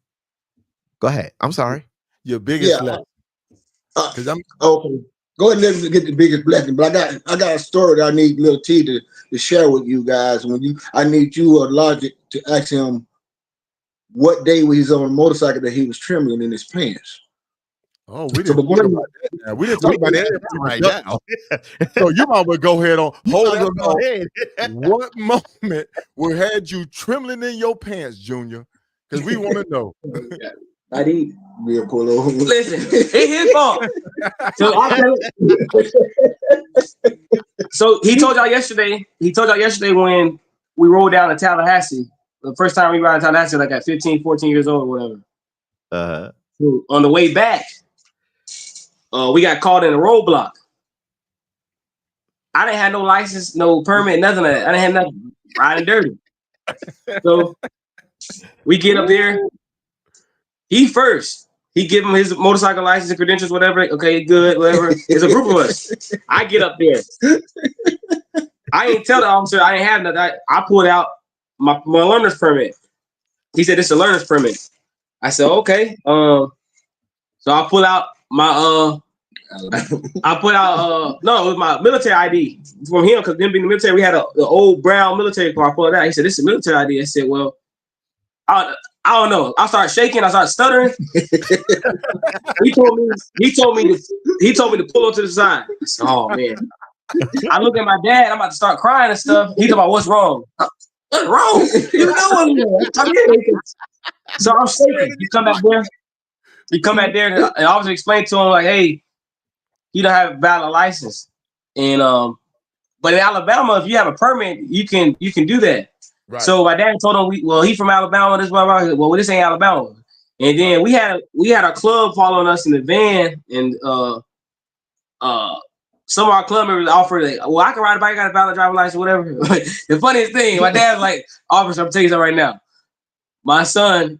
Go ahead. I'm sorry. Your biggest lesson. Because okay. Go ahead and let me get the biggest blessing. But I got a story that I need Lil T to share with you guys. I need you or Logic to ask him what day when he's on a motorcycle that he was trembling in his pants. Oh, we didn't talk about that now. We didn't talk about that right now. So you might well go ahead on. Hold on. What moment had you trembling in your pants, Junior? Because we want to know. I need me a pull over. Listen, it's his fault. So he told y'all yesterday when we rolled down to Tallahassee the first time we ride in town, that's like at 15, 14 years old or whatever. So on the way back, we got caught in a roadblock. I didn't have no license, no permit, nothing like that. I didn't have nothing. Riding dirty. So we get up there. He first. He give him his motorcycle license and credentials, whatever. Okay, good, whatever. It's a group of us. I get up there. I ain't tell the officer I ain't have nothing. I pulled out my learner's permit. He said, "This is a learner's permit." I said, "Okay." So I pull out my no, it was my military ID from him because them being in the military, we had the old brown military car. I pulled it out. He said, "This is a military ID." I said, "Well, I don't know." I started shaking. I started stuttering. He told me to pull up to the side. I said, "Oh man." I look at my dad. I'm about to start crying and stuff. He talking about what's wrong. What's wrong? You know what? So I'm shaking. He come back there. And I always explain to him like, "Hey, you don't have a valid license." And but in Alabama, if you have a permit, you can do that. Right. So my dad told him, he's from Alabama. This blah, blah, blah. Well, this ain't Alabama. And then we had a club following us in the van, and some of our club members offered, I can ride a bike, I got a valid driver's license, whatever. The funniest thing, my dad's like, "Officer, I'm telling you something right now. My son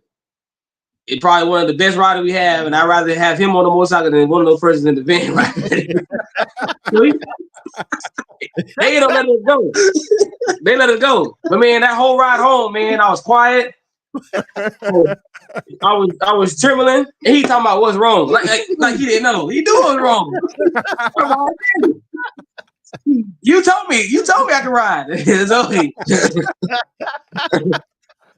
is probably one of the best riders we have, and I'd rather have him on the motorcycle than one of those persons in the van." Right? They don't let us go. They let us go. But man, that whole ride home, man, I was quiet. I was trembling, and he talking about what's wrong, like he didn't know. He knew what was wrong. You told me I could ride.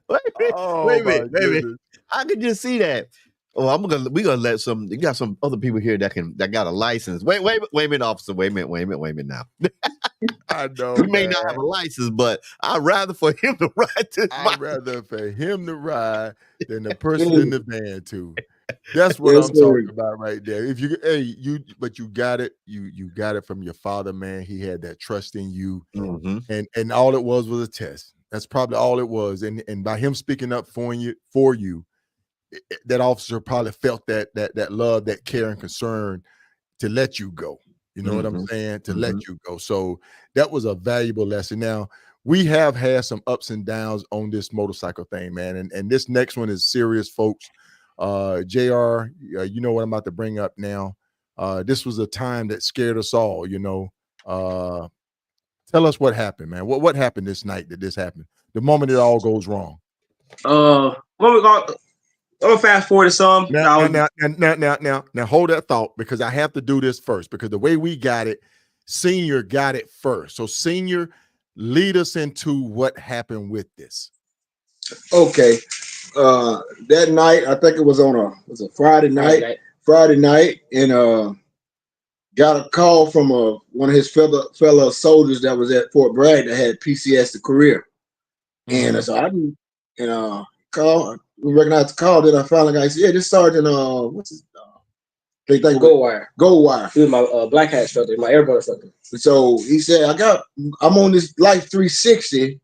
Wait a minute. I could just see that. Oh, we're gonna let you got some other people here that got a license. Wait a minute, officer. Wait a minute now. I know he may not have a license, but I'd rather for him to ride this bike. I'd rather for him to ride than the person in the van too. That's what I'm talking about right there. If but you got it. You got it from your father, man. He had that trust in you, and all it was a test. That's probably all it was. And by him speaking up for you, that officer probably felt that love, that care and concern to let you go. You know what I'm saying? To let you go. So that was a valuable lesson. Now, we have had some ups and downs on this motorcycle thing, man. And this next one is serious, folks. JR, you know what I'm about to bring up now. This was a time that scared us all, you know. Tell us what happened, man. What happened this night that this happened? The moment it all goes wrong. I'm gonna fast forward to some. Now, hold that thought, because I have to do this first, because the way we got it, Senior got it first. So, Senior, lead us into what happened with this. Okay, that night, I think it was a Friday night. Friday night, and got a call from one of his fellow soldiers that was at Fort Bragg that had PCS the career, and so I didn't, call. We recognized the call. Then I finally got, "Yeah, this Sergeant, what's his Goldwire. Goldwire. He was my black hat instructor, my airborne instructor." So he said, I'm on this Life 360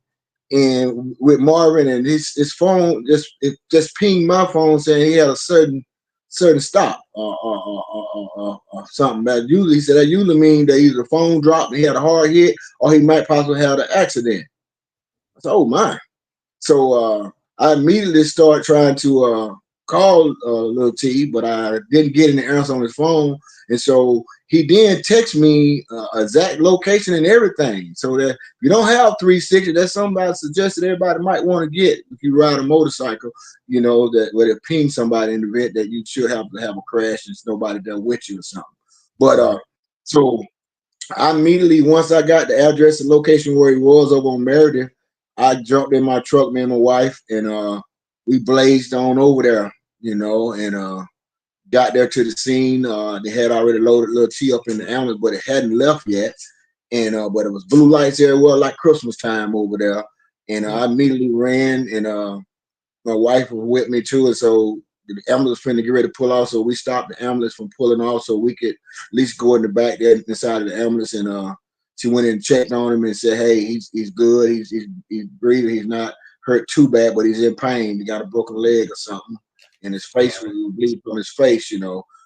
and with Marvin, and his phone just pinged my phone saying he had a certain stop or something. That usually, he said, that usually means that either the phone dropped and he had a hard hit, or he might possibly have an accident. I said, "Oh my." So I immediately started trying to call Lil T, but I didn't get any answer on his phone. And so he then texted me exact location and everything. So that if you don't have 360, that's somebody suggested everybody might want to get if you ride a motorcycle, you know, that where it ping somebody in the event that you should have to have a crash and nobody there with you or something. But so I immediately, once I got the address and location where he was over on Meredith, I jumped in my truck, me and my wife, and we blazed on over there, you know, and got there to the scene. They had already loaded Lil T up in the ambulance, but it hadn't left yet. And but it was blue lights everywhere, like Christmas time over there. And I immediately ran, and my wife was with me too. And so the ambulance was finna get ready to pull off. So we stopped the ambulance from pulling off so we could at least go in the back there inside of the ambulance. And she went in and checked on him and said, "Hey, he's good. He's breathing. He's not hurt too bad, but he's in pain. He got a broken leg or something, and his face was bleeding from his face,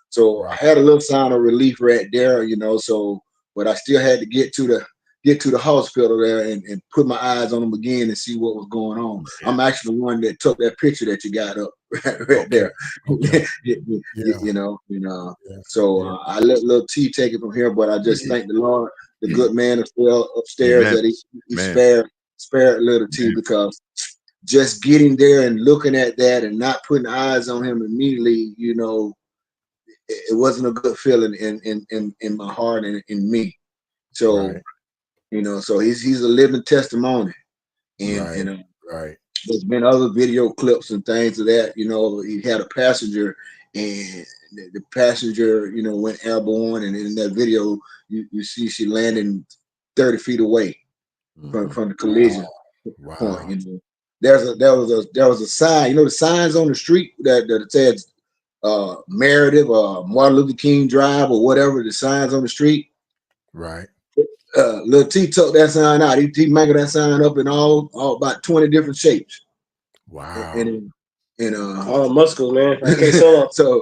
So I had a little sign of relief right there, So, but I still had to get to the hospital there and put my eyes on him again and see what was going on. Yeah. I'm actually the one that took that picture that you got up right there. Okay. So I let little T take it from here, but I just thank the Lord, the good man is still upstairs, that he spared little T, because just getting there and looking at that and not putting eyes on him immediately, it wasn't a good feeling in my heart and in me. So, so he's a living testimony. And there's been other video clips and things of that. He had a passenger, and the passenger, went airborne, and in that video, you see she landing 30 feet away from the collision point. There was a sign. The signs on the street that says Meredith or Martin Luther King Drive or whatever, the signs on the street. Right. Lil T took that sign out. He making that sign up in all about 20 different shapes. Wow. And all muscles, man. So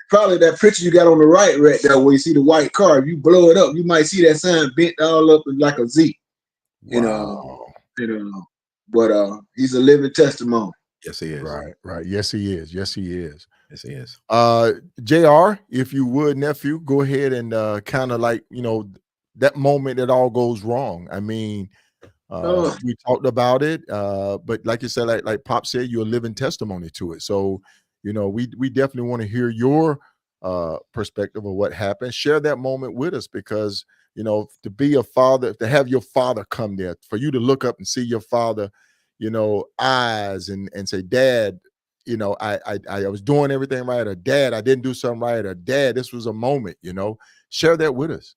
probably that picture you got on the right there where you see the white car, if you blow it up, you might see that sign bent all up like a Z. Wow. But he's a living testimony. Yes, he is. Right. Yes, he is. Yes, he is. JR, if you would, nephew, go ahead and kind of like, that moment that all goes wrong. I mean, we talked about it, but like you said, like Pop said, you're a living testimony to it. So, we definitely want to hear your perspective of what happened. Share that moment with us, because, to be a father, to have your father come there, for you to look up and see your father, eyes and say, Dad, I was doing everything right, or Dad, I didn't do something right, or Dad, this was a moment, share that with us.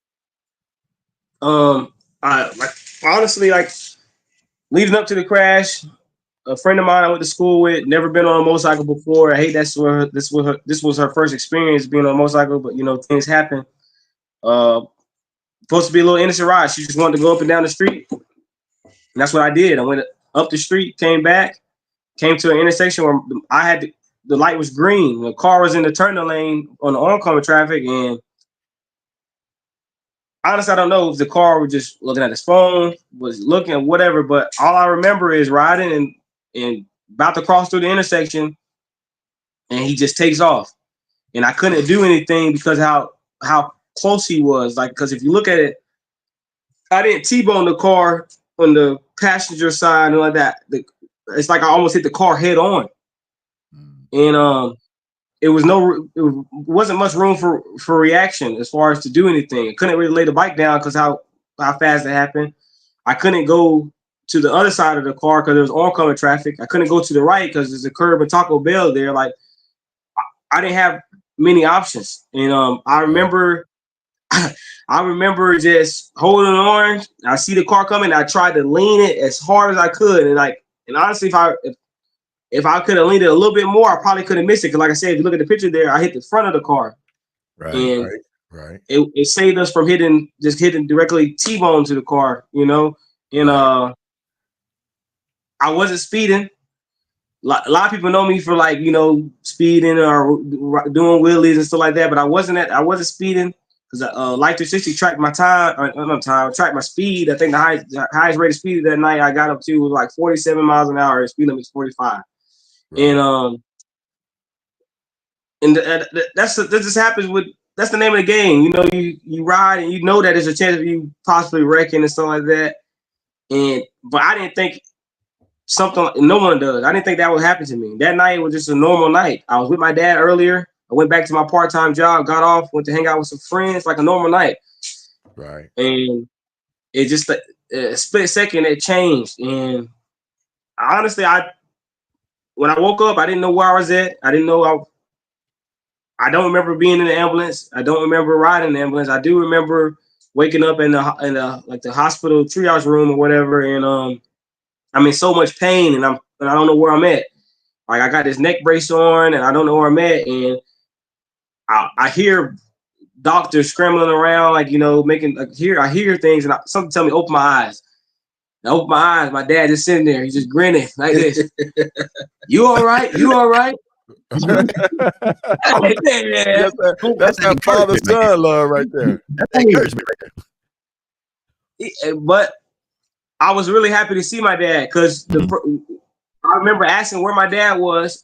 Honestly, leading up to the crash, a friend of mine I went to school with, never been on a motorcycle before. I hate this was her first experience being on a motorcycle, but things happen. Supposed to be a little innocent ride. She just wanted to go up and down the street, and that's what I did. I went up the street, came back, came to an intersection where the light was green. The car was in the turning lane on the oncoming traffic, and honestly, I don't know if the car was just looking at his phone, was looking at whatever, but all I remember is riding and about to cross through the intersection, and he just takes off. And I couldn't do anything because how close he was. Because if you look at it, I didn't T-bone the car on the passenger side and like that. It's like I almost hit the car head on. And it wasn't much room for reaction as far as to do anything. I couldn't really lay the bike down because how fast it happened. I couldn't go to the other side of the car because there was oncoming traffic. I couldn't go to the right because there's a curb and Taco Bell there. I didn't have many options. And I remember just holding on. I see the car coming. I tried to lean it as hard as I could. And honestly, if I could have leaned it a little bit more, I probably could have missed it. Because like I said, if you look at the picture there, I hit the front of the car. Right. It saved us from hitting directly T-bone to the car, And I wasn't speeding. A lot of people know me for speeding or doing wheelies and stuff like that, but I wasn't speeding because Life 360 tracked my tracked my speed. I think the highest rate of speed that night I got up to was 47 miles an hour. Speed limit is 45. Right. And that just happens that's the name of the game. You ride and that there's a chance of you possibly wrecking and stuff like that. But I didn't think no one does. I didn't think that would happen to me. That night was just a normal night. I was with my dad earlier. I went back to my part-time job, got off, went to hang out with some friends, like a normal night. Right. And it just a split second it changed. And honestly, when I woke up, I didn't know where I was at. I didn't know I don't remember being in the ambulance. I don't remember riding the ambulance. I do remember waking up in the hospital triage room or whatever, and I'm in so much pain, and I don't know where I'm at. I got this neck brace on, and I don't know where I'm at, and I hear doctors scrambling around, making I hear things, and something tell me open my eyes, I opened my eyes. My dad just sitting there. He's just grinning like this. You all right? You all right? Yes, that's that father-son love right there. That's encouragement right there. But I was really happy to see my dad because I remember asking where my dad was.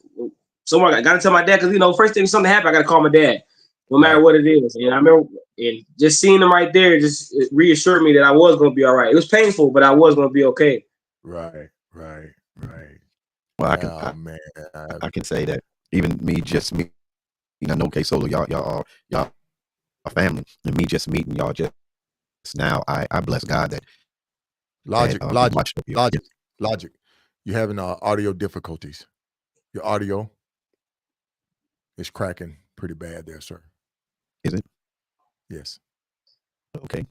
Someone I got to tell my dad because first thing something happened, I got to call my dad, no matter what it is. And I remember just seeing him right there, just reassured me that I was going to be all right. It was painful, but I was going to be okay. Right. Well, I can say that even me, I know Ksolo, y'all are family, and me just meeting y'all just now, I bless God that Logic. You're having audio difficulties. Your audio is cracking pretty bad there, sir. Is it? Yes. Okay.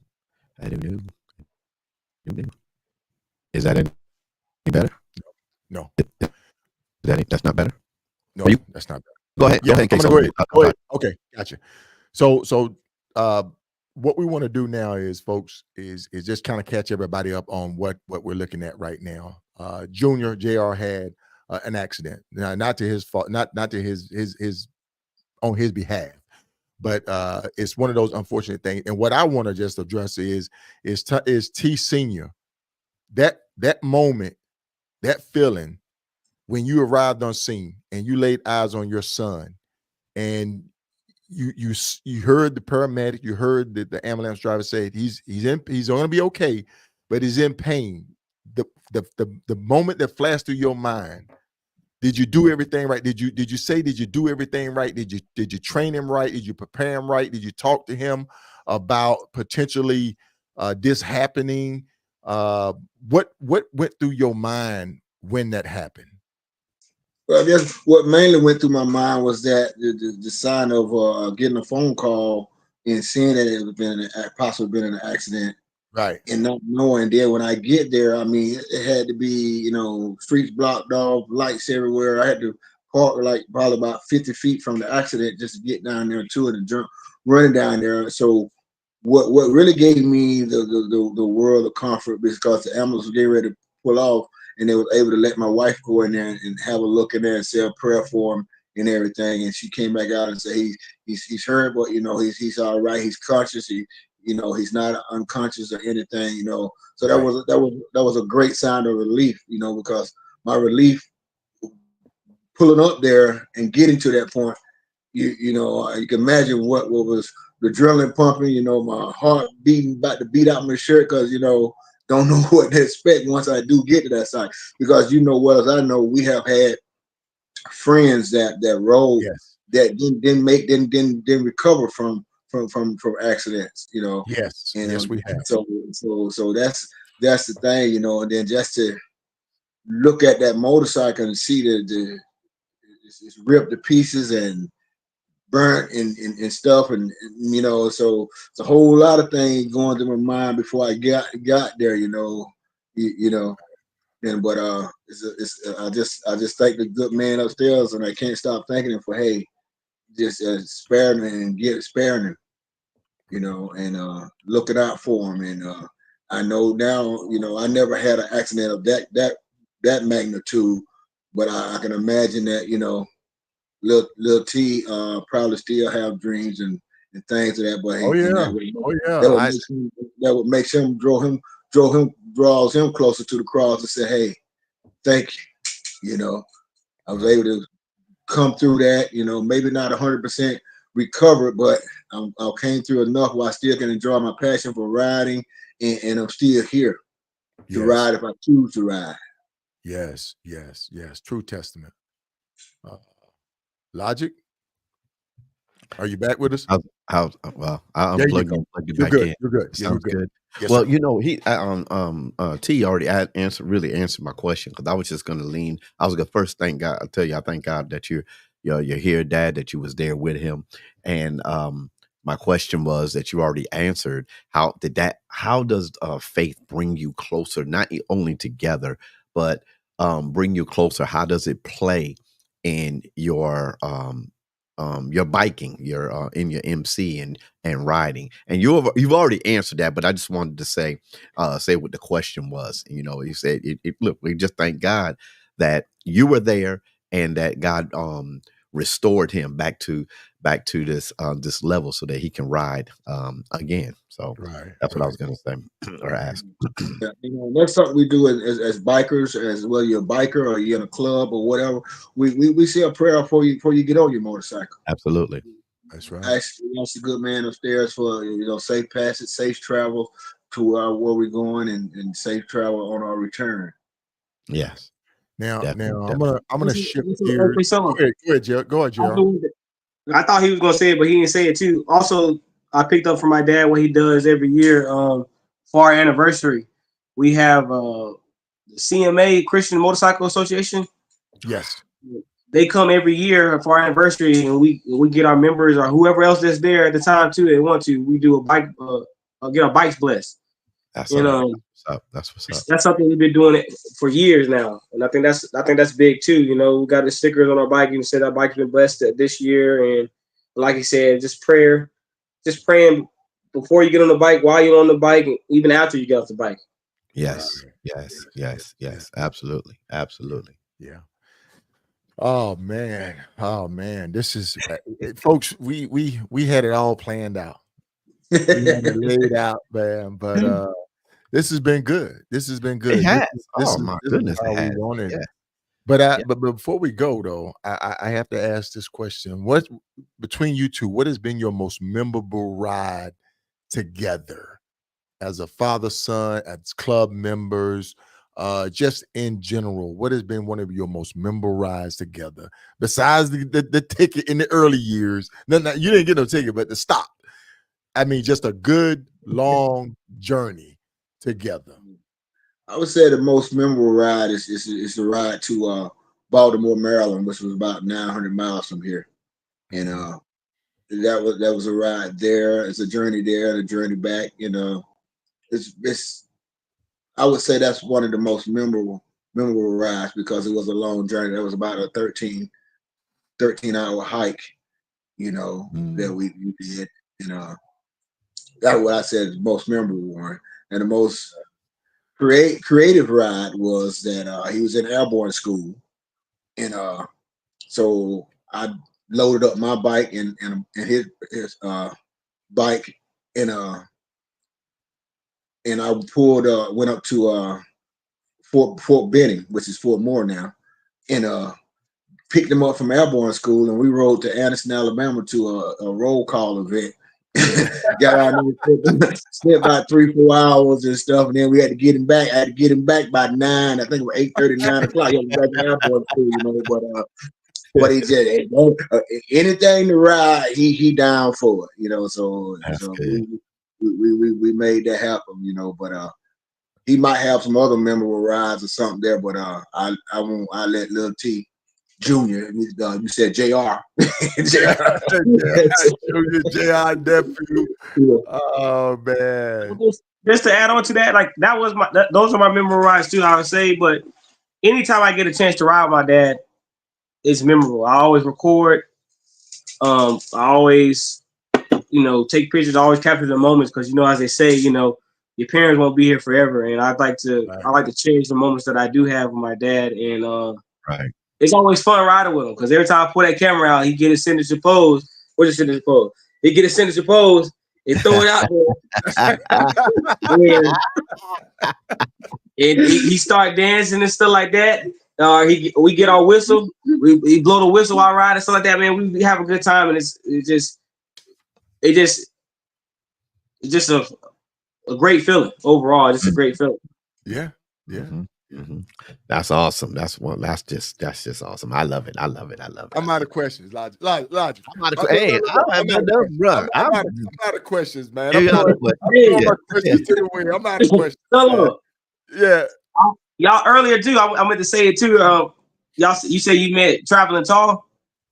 I don't know. Is that any better? No. That's not better? No, that's not better. Go ahead. Yeah, go ahead. Go ahead. Okay, gotcha. So what we want to do now is, folks, is just kind of catch everybody up on what we're looking at right now. Junior JR had an accident. Now, not to his fault, not to his on his behalf, but it's one of those unfortunate things. And what I want to just address is T Senior, that moment, that feeling when you arrived on scene and you laid eyes on your son, and you heard the paramedic, you heard the ambulance driver say he's going to be okay, but he's in pain. The moment that flashed through your mind, did you do everything right? Did you do everything right? Did you train him right? Did you prepare him right? Did you talk to him about potentially this happening? What went through your mind when that happened? Well, I guess what mainly went through my mind was that the sign of getting a phone call and seeing that it had possibly been an accident, right? And not knowing. Then when I get there, I mean, it had to be streets blocked off, lights everywhere. I had to park like probably about 50 feet from the accident just to get down there to it and jump running down there. So what really gave me the world of comfort, because the ambulance was getting ready to pull off, and they was able to let my wife go in there and have a look in there and say a prayer for him and everything. And she came back out and said he's hurt, but he's all right. He's conscious. He's not unconscious or anything. So that was a great sign of relief. Because my relief pulling up there and getting to that point, you can imagine what was the adrenaline pumping. My heart beating, about to beat out my shirt because don't know what to expect once I do get to that site. Because well as I know, we have had friends that rode that didn't recover from accidents. Yes, and yes, we have. So that's the thing, and then just to look at that motorcycle and see it's ripped to pieces and burnt and stuff, and so it's a whole lot of things going through my mind before I got there, and but I just thank the good man upstairs, and I can't stop thanking him for just sparing him, and looking out for him. And I know now, I never had an accident of that magnitude, but I can imagine that little T probably still have dreams and things of that. But that would make him draws him closer to the cross and say, hey, thank you. I was able to come through that, maybe not 100% recovered, but I came through enough where I still can enjoy my passion for riding, and I'm still here to ride if I choose to ride. Yes. True testament. Logic, are you back with us? I'm plugging back in. You're good. Sounds good. Yes, well, sir. T already answered my question, because I was just going to lean. I was going to first thank God. I tell you, I thank God that you're here, Dad, that you was there with him. And my question was that you already answered. How does faith bring you closer, not only together, but bring you closer? How does it play in your your biking, your in your MC and riding. And you've already answered that, but I just wanted to say what the question was. You know, you said look, we just thank God that you were there and that God restored him back to this this level so that he can ride again. So that's what I was going to say or ask. Yeah, you know, that's something we do as bikers, as well. You're a biker or you're in a club or whatever. We say a prayer before you get on your motorcycle. Absolutely, that's right. Ask the good man upstairs for safe passage, safe travel to where we're going, and safe travel on our return. Yes. Now I'm gonna shift gears. Go ahead, Gerald. I thought he was gonna say it, but he didn't say it too. Also, I picked up from my dad what he does every year for our anniversary. We have the CMA, Christian Motorcycle Association. Yes. They come every year for our anniversary, and we get our members or whoever else that's there at the time too. They want to. We do a bike, get our bikes blessed. That's that's what's up. That's something we've been doing it for years now, and I think that's big too. You know, we got the stickers on our bike. You can say that bike's been blessed this year, and like he said, just praying before you get on the bike, while you're on the bike, and even after you get off the bike. Yes, absolutely. Yeah. Oh man, this is folks. We had it all planned out. We had it laid out, man. But this has been good. It has. My goodness, how we wanted it. But but before we go though, I have to ask this question: what between you two, what has been your most memorable ride together as a father-son, as club members? Just in general, what has been one of your most memorable rides together besides the ticket in the early years? No, you didn't get no ticket, but the stop. I mean, just a good long journey together. I would say the most memorable ride is the ride to Baltimore, Maryland, which was about 900 miles from here, and that was a ride there. It's a journey there and a journey back. You know, it's. I would say that's one of the most memorable rides because it was a long journey. That was about a 13-hour hike, that we did. And that's what I said is the most memorable one. And the most creative ride was that he was in airborne school. And so I loaded up my bike and his bike and I went up to Fort Benning, which is Fort Moore now, and picked him up from airborne school, and we rode to Anderson, Alabama to a roll call event. Got out there, spent about 3-4 hours and stuff, and then we had to get him back. I had to get him back by 9. I think it was 8:30, 9 o'clock. He was back in airborne school, but he said, anything to ride, he down for it, So we made that happen, but he might have some other memorable rides or something there, but I let Lil T Junior, you said JR. JR nephew. Oh man. Just to add on to that, like that was those are my memorable rides too, I would say. But anytime I get a chance to ride with my dad, it's memorable. I always record. I always take pictures, always capture the moments because as they say, your parents won't be here forever, and I like to cherish the moments that I do have with my dad, and it's always fun riding with him because every time I pull that camera out, he get his signature pose. What's his signature pose? He get his signature pose and throw it out there, and he start dancing and stuff like that. We get our whistle, we blow the whistle while riding, stuff like that. Man, we have a good time, and it's just a great feeling overall. Just a great feeling. Yeah. Mm-hmm. That's awesome. That's just awesome. I love it. I'm out of questions, Logic. I'm out of questions, man. I'm out of questions. Yeah. Y'all earlier too. I meant to say it too. You say you met Traveling Tall.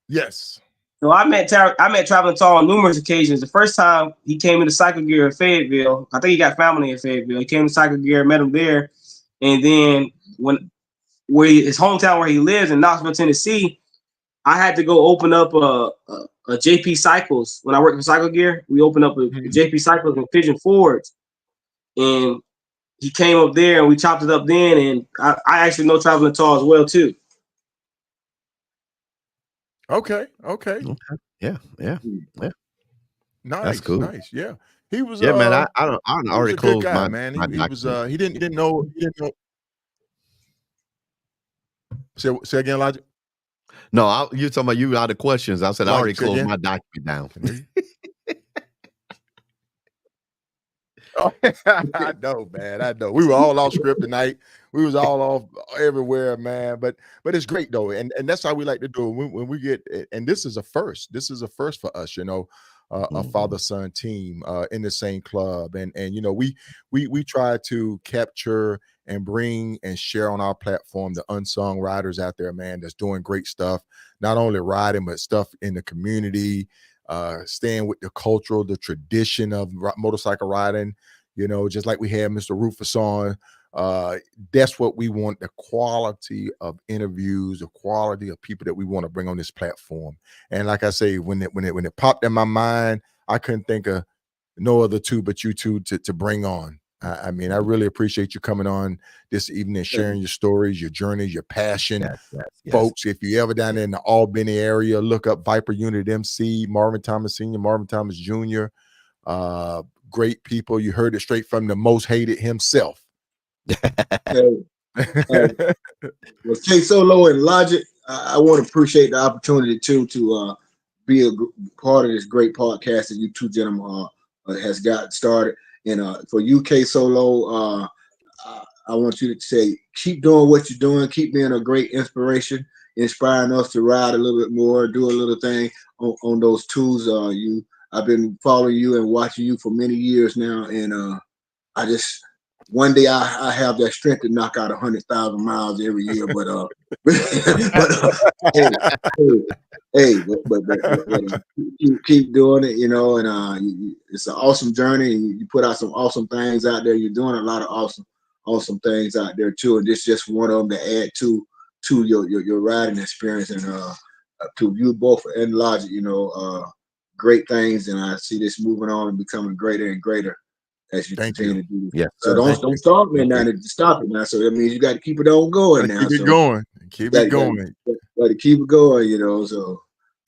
Yes. So I met Traveling Tall on numerous occasions. The first time he came into Cycle Gear in Fayetteville, I think he got family in Fayetteville. He came to Cycle Gear, met him there, and then his hometown where he lives in Knoxville, Tennessee, I had to go open up a JP Cycles when I worked for Cycle Gear. We opened up a JP Cycles in Pigeon Forge, and he came up there and we chopped it up then. And I actually know Traveling Tall as well too. Okay. Yeah. Nice. That's cool. Nice. Yeah. He was. Yeah, man. I already he was a good closed guy, my man. my He was. document. He didn't know. Say again, Logic. No, you talking about you out of questions. I said I already Say closed again? my document down. Oh, I know, man. I know. We were all off script tonight. We was all off everywhere, man. But it's great though, and that's how we like to do it when we get. And this is a first. This is a first for us, you know, a father-son team in the same club, and you know we try to capture and bring and share on our platform the unsung riders out there, man, that's doing great stuff. Not only riding, but stuff in the community. Staying with the cultural, the tradition of motorcycle riding, you know, just like we had Mr. Rufus on. That's what we want, the quality of interviews, the quality of people that we want to bring on this platform. And like I say, when it popped in my mind, I couldn't think of no other two but you two to bring on. I mean, I really appreciate you coming on this evening, sharing your stories, your journeys, your passion. Yes. Folks, if you ever down there in the Albany area, look up Viper Unit MC, Marvin Thomas Sr., Marvin Thomas Jr. Great people. You heard it straight from the most hated himself. Well, Ksolo and Logic, I want to appreciate the opportunity too to be a part of this great podcast that you two gentlemen has got started. And for you, Ksolo, I want you to say, keep doing what you're doing, keep being a great inspiration, inspiring us to ride a little bit more, do a little thing on those tools. I've been following you and watching you for many years now, and I just one day I have that strength to knock out 100,000 miles every year. But keep doing it, you know. And it's an awesome journey. And you put out some awesome things out there. You're doing a lot of awesome things out there too. And this is just one of them to add to your riding experience and to you both and Logic, you know, great things. And I see this moving on and becoming greater and greater as you continue to do this. Yeah. So don't stop it now. Stop it now. So that means you got to keep it on going now. Keep it going. Keep it going. Got to keep it going. You know. So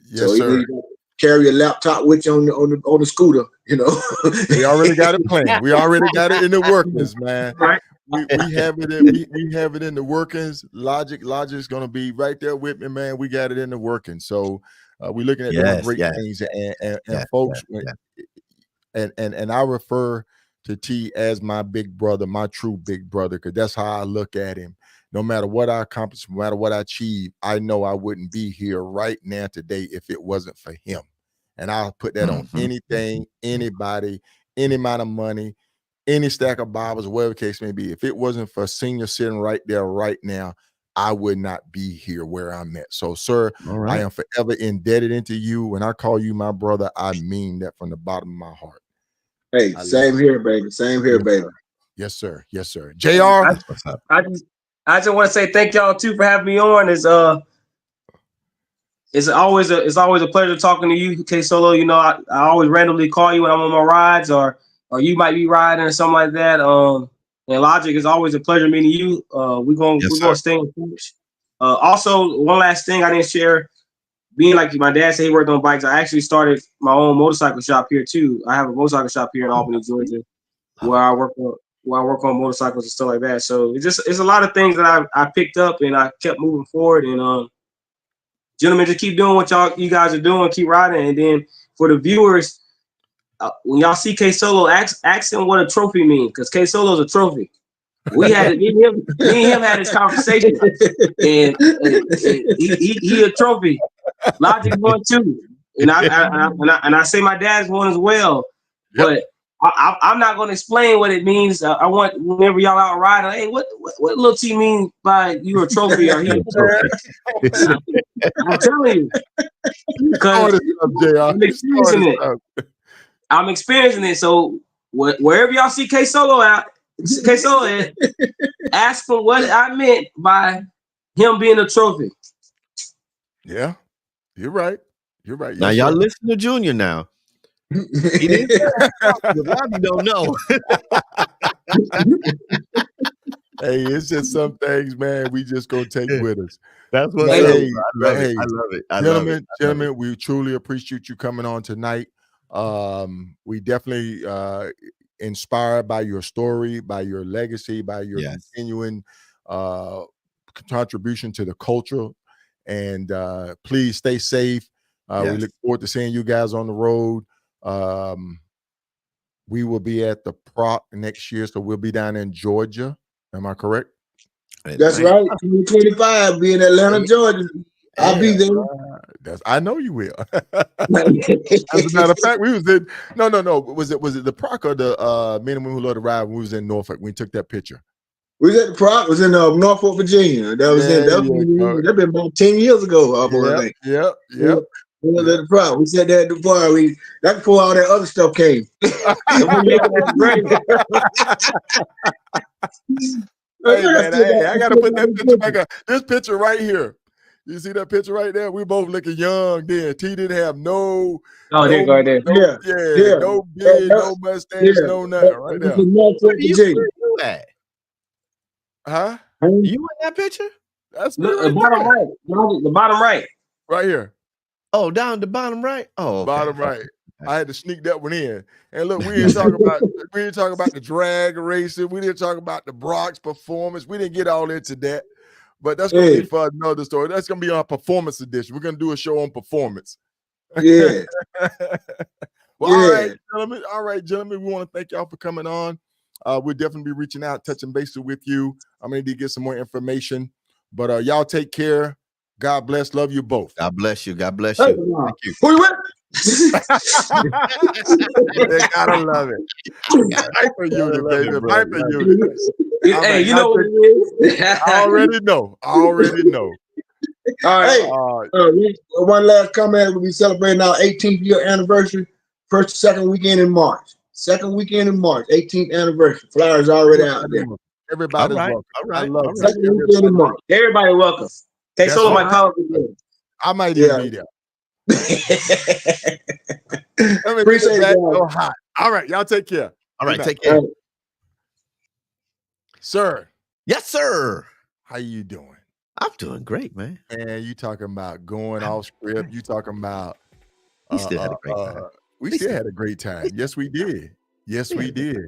yes, sir. You carry a laptop with you on the scooter. You know. We already got it planned. We already got it in the workings, man. Right. We have it in we have it in the workings. Logic's gonna be right there with me, man. We got it in the workings. So we're looking at doing great things and folks. And I refer to T as my big brother, my true big brother, because that's how I look at him. No matter what I accomplish, no matter what I achieve, I know I wouldn't be here right now today if it wasn't for him. And I'll put that on anything, anybody, any amount of money, any stack of Bibles, whatever the case may be. If it wasn't for Senior sitting right there right now, I would not be here where I'm at. So, sir, I am forever indebted into you. When I call you my brother, I mean that from the bottom of my heart. Hey, same here, baby. Same here, baby. Yes, sir. Yes, sir. JR. I just want to say thank y'all too for having me on. It's always a pleasure talking to you, Ksolo. You know, I always randomly call you when I'm on my rides, or you might be riding or something like that. And Logic, is always a pleasure meeting you. We're gonna stay in touch. Also, one last thing I didn't share. Being like my dad said, he worked on bikes. I actually started my own motorcycle shop here too. I have a motorcycle shop here in Albany, Georgia, where I work on motorcycles and stuff like that. So it's a lot of things that I picked up and I kept moving forward. And gentlemen, just keep doing what you guys are doing, keep riding. And then for the viewers, when y'all see Ksolo, ask him what a trophy means, because Ksolo's a trophy. We had me and him had this conversation, and he a trophy. Logic one too, and I say my dad's one as well. But I'm not going to explain what it means. I want whenever y'all out riding, hey, what little T mean by you a trophy or he a trophy? I'm telling you, because I'm experiencing it. So wherever y'all see Ksolo ask him what I meant by him being a trophy. Yeah. You're right. You're right. Now Yes, y'all sir. listen to Junior now. He didn't say the Robbie don't know. Hey, it's just some things, man, we just gonna take with us. That's what But hey, I love it. I love it. I love it. Gentlemen, we truly appreciate you coming on tonight. We definitely inspired by your story, by your legacy, by your continuing contribution to the culture. And please stay safe. We look forward to seeing you guys on the road. We will be at the Proc next year, so we'll be down in Georgia. Am I correct? That's right. 2025, be in Atlanta, Georgia. I'll be there. I know you will. As a matter of fact, we was in no. Was it the Proc or the Men and Women Who Love to Ride when we was in Norfolk? We took that picture. We was at the Proc. Was in Norfolk, Virginia. That been about 10 years ago. Yep. We was at the Proc. We said that at the bar. That's before all that other stuff came. Hey, man, I gotta put that picture back up. This picture right here. You see that picture right there? We both looking young then. T didn't have no beard, no mustache, no nothing right there. Where you at? Huh? You in that picture? That's the bottom right. The bottom right. Right here. Oh, down the bottom right? Oh, okay. Bottom right. I had to sneak that one in. And look, we didn't talk about the drag racing. We didn't talk about the Brock's performance. We didn't get all into that. But that's gonna be for another story. That's gonna be our performance edition. We're gonna do a show on performance. Yeah. All right, gentlemen. We want to thank y'all for coming on. We'll definitely be reaching out, touching bases with you. I'm gonna need to get some more information. But y'all take care. God bless. Love you both. God bless you. God bless you. Thank you. Who you with? They gotta love it. Hyper unit, baby. Hyper unit. Hey, you know what it is? I already know. All right. One last comment. We'll be celebrating our 18th year anniversary. Second weekend in March. 18th anniversary. Flyers already out there. Everybody's welcome. All right. I love it. Everybody welcome. Ksolo my college. I might even be there. Appreciate it. So hot. All right, y'all take care. All right, take care. Sir. Yes, sir. How you doing? I'm doing great, man. And you talking about going off script. You talking about we still had a great time. We still had a great time. Yes, we did. Yes, we did.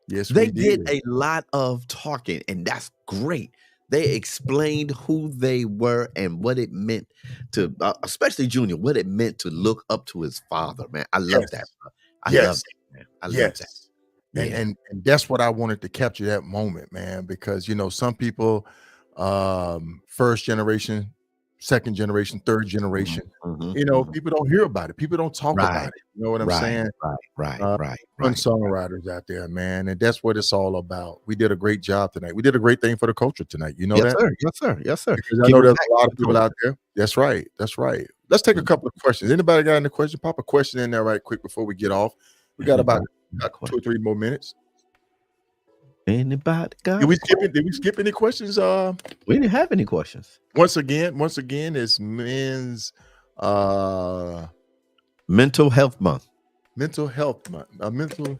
Yes, they did a lot of talking, and that's great. They explained who they were and what it meant to, especially Junior, what it meant to look up to his father, man. I love that. I love that, man. I love that. And that's what I wanted to capture that moment, man, because, some people, first generation, second generation, third generation, people don't hear about it. People don't talk about it. You know what I'm saying? Right. Songwriters out there, man. And that's what it's all about. We did a great job tonight. We did a great thing for the culture tonight. You know that? Yes, sir. Because I know there's a lot of people out there. That's right. Let's take a couple of questions. Anybody got any questions? Pop a question in there right quick before we get off. We got about 2 or 3 more minutes. Anybody got? Did we skip any questions? We didn't have any questions. Once again, it's men's mental health month. Mental health month. Mental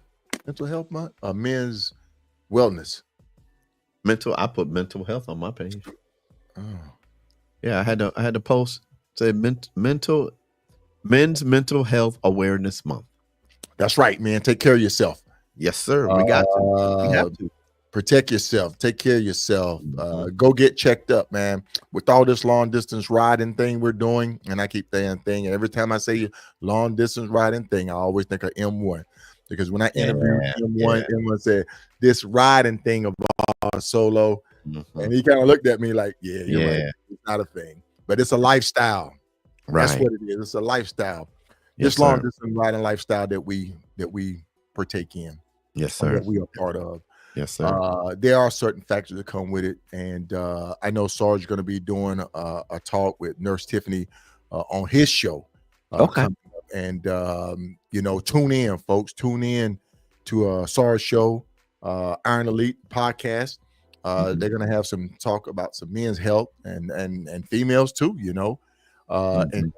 health month. Men's wellness. I put mental health on my page. Oh. Yeah, I had to post say men's mental health awareness month. That's right, man. Take care of yourself. Yes, sir. We got to. We have to. Protect yourself. Take care of yourself. Go get checked up, man. With all this long distance riding thing we're doing, and I keep saying thing, and every time I say long distance riding thing, I always think of M1. Because when I interviewed M1, M1 said, this riding thing of solo, and he kind of looked at me like, you're right. It's not a thing. But it's a lifestyle. Right. That's what it is. It's a lifestyle. This long distance riding lifestyle that we partake in. Yes, sir. That we are part of. Yes, sir. There are certain factors that come with it, and I know Sarge is going to be doing a talk with Nurse Tiffany on his show. Okay. And tune in, folks. Tune in to Sarge's show, Iron Elite podcast. They're going to have some talk about some men's health and females too. And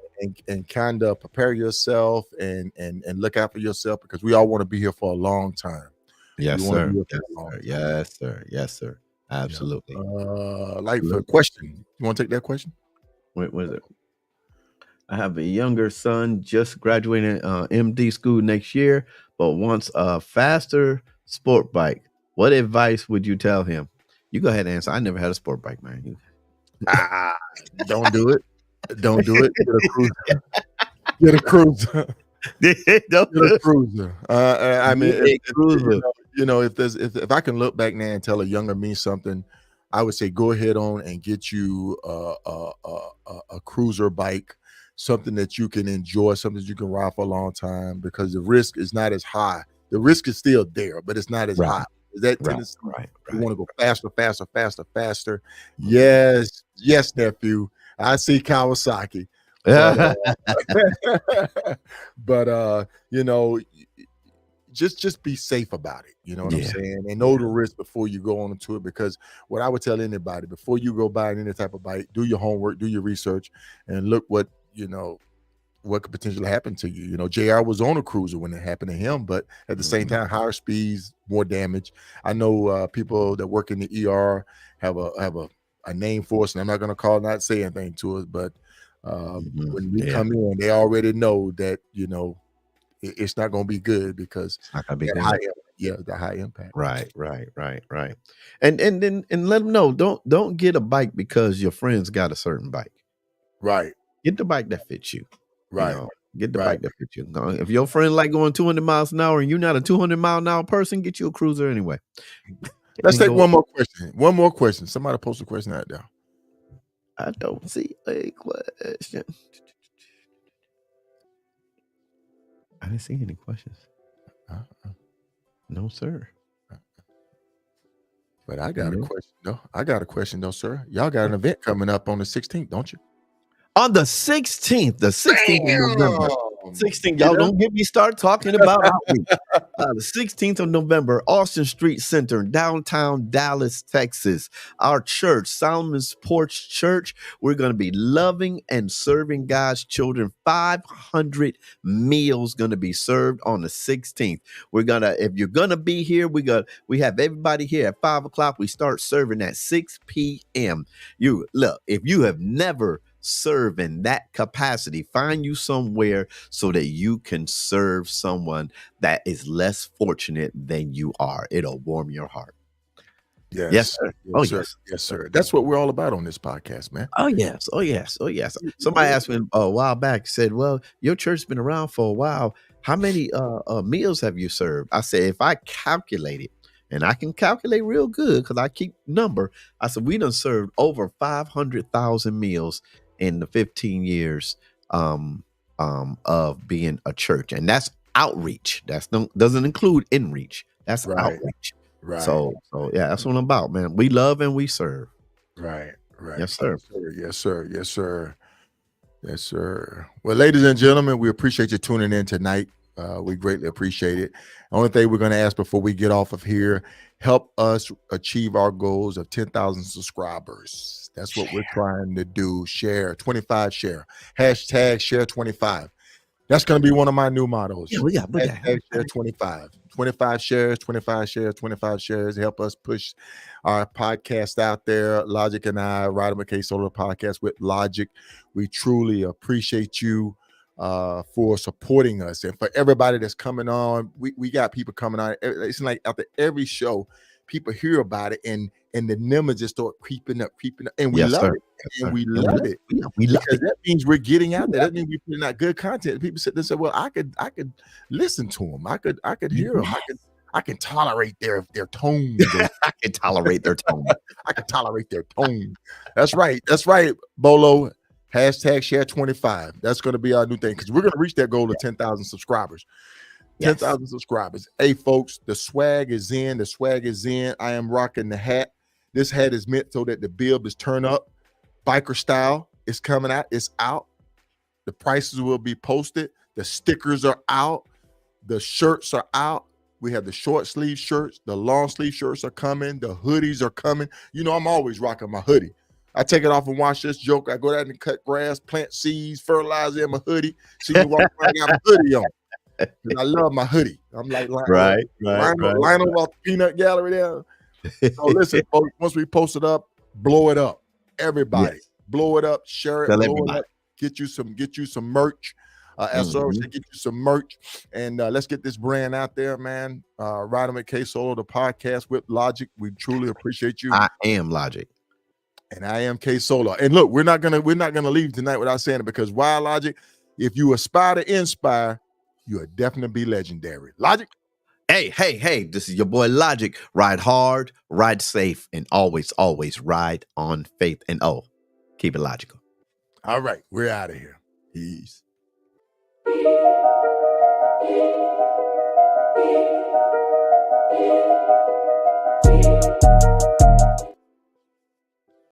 and kind of prepare yourself and look out for yourself, because we all want to be here for a long time. Yes, We want to sir. be here for Yes, a long sir. time. Yes, sir. Yes, sir. Absolutely. Like for a question, you want to take that question? What was it? I have a younger son just graduating MD school next year, but wants a faster sport bike. What advice would you tell him? You go ahead and answer. I never had a sport bike, man. Don't do it. Don't do it. Get a cruiser. Get a cruiser. Get a cruiser. I mean, if I can look back now and tell a younger me something, I would say go ahead on and get you a cruiser bike, something that you can enjoy, something that you can ride for a long time, because the risk is not as high. The risk is still there, but it's not as high. Is that tendency? Right. You want to go faster. Yes, nephew. I see Kawasaki. But just be safe about it. You know what I'm saying? And know the risk before you go on into it, because what I would tell anybody, before you go buy any type of bike, do your homework, do your research, and look what could potentially happen to you. JR was on a cruiser when it happened to him, but at the same time, higher speeds, more damage. I know people that work in the ER have a name for us, and I'm not going to not say anything to us, but when we come in, they already know that it's not going to be good, because it's not going to be good. The high impact. Right. And let them know, don't get a bike because your friends got a certain bike. Right. Get the bike that fits you. Right. Get the bike that fits you. If your friend like going 200 miles an hour and you're not a 200 mile an hour person, get you a cruiser anyway. Let's take one more question. Somebody post a question out there. I don't see a question. I didn't see any questions. No, sir. But I got a question, though. Sir. Y'all got an event coming up on the 16th, don't you? On the 16th of November. 16th, y'all don't get me started talking about outreach. The 16th of November, Austin Street Center, downtown Dallas, Texas. Our church, Solomon's Porch Church, we're going to be loving and serving God's children. 500 meals going to be served on the 16th. If you're going to be here, we have everybody here at 5:00. We start serving at 6 p.m. If you have never serve in that capacity, find you somewhere so that you can serve someone that is less fortunate than you are. It'll warm your heart. Yes, sir. Yes, sir. That's what we're all about on this podcast, man. Oh yes. Somebody asked me a while back, said, well, your church's been around for a while. How many meals have you served? I said, if I calculate it, and I can calculate real good because I keep number, I said, we done served over 500,000 meals in the 15 years of being a church. And that's outreach. Doesn't include inreach. That's outreach. Right. So yeah, that's what I'm about, man. We love and we serve. Right. Yes, sir. Yes, sir. Well, ladies and gentlemen, we appreciate you tuning in tonight. We greatly appreciate it. The only thing we're going to ask before we get off of here, help us achieve our goals of 10,000 subscribers. That's what we're trying to do. Share, 25 share. Hashtag share 25. That's going to be one of my new mottos. Yeah, we got share 25. 25 shares. Help us push our podcast out there. Logic and I, Ryder McKay Ksolo The Podcast with Logic. We truly appreciate you for supporting us, and for everybody that's coming on. We got people coming on. It's like after every show, people hear about it, and the numbers just start creeping up, and we love it. And we love it. We love it. That means we're getting out there. That means we're putting out good content. People sit there and say, well, I could listen to them. I could hear them. I can tolerate their tone. I can tolerate their tone. I can tolerate their tone. That's right, Bolo. Hashtag share 25. That's going to be our new thing, because we're going to reach that goal of 10,000 subscribers. 10,000 subscribers. Hey, folks, the swag is in. I am rocking the hat. This hat is meant so that the bib is turned up. Biker style is coming out. It's out. The prices will be posted. The stickers are out. The shirts are out. We have the short sleeve shirts. The long sleeve shirts are coming. The hoodies are coming. I'm always rocking my hoodie. I take it off and wash this joke. I go down and cut grass, plant seeds, fertilizer in my hoodie. See me walk around, I got my hoodie on. And I love my hoodie. I'm like Lionel off the Peanut Gallery there. So listen, folks, once we post it up, blow it up. Everybody, blow it up, share it, blow it up. Get you some merch. SO should get you some merch, and let's get this brand out there, man. Ride 'em at Ksolo The Podcast with Logic. We truly appreciate you. I am Logic, and I am Ksolo. And look, we're not gonna leave tonight without saying it, because why, Logic? If you aspire to inspire, you'll definitely be legendary. Logic. Hey, this is your boy Logic. Ride hard, ride safe, and always ride on faith. And keep it logical. All right, we're out of here. Peace.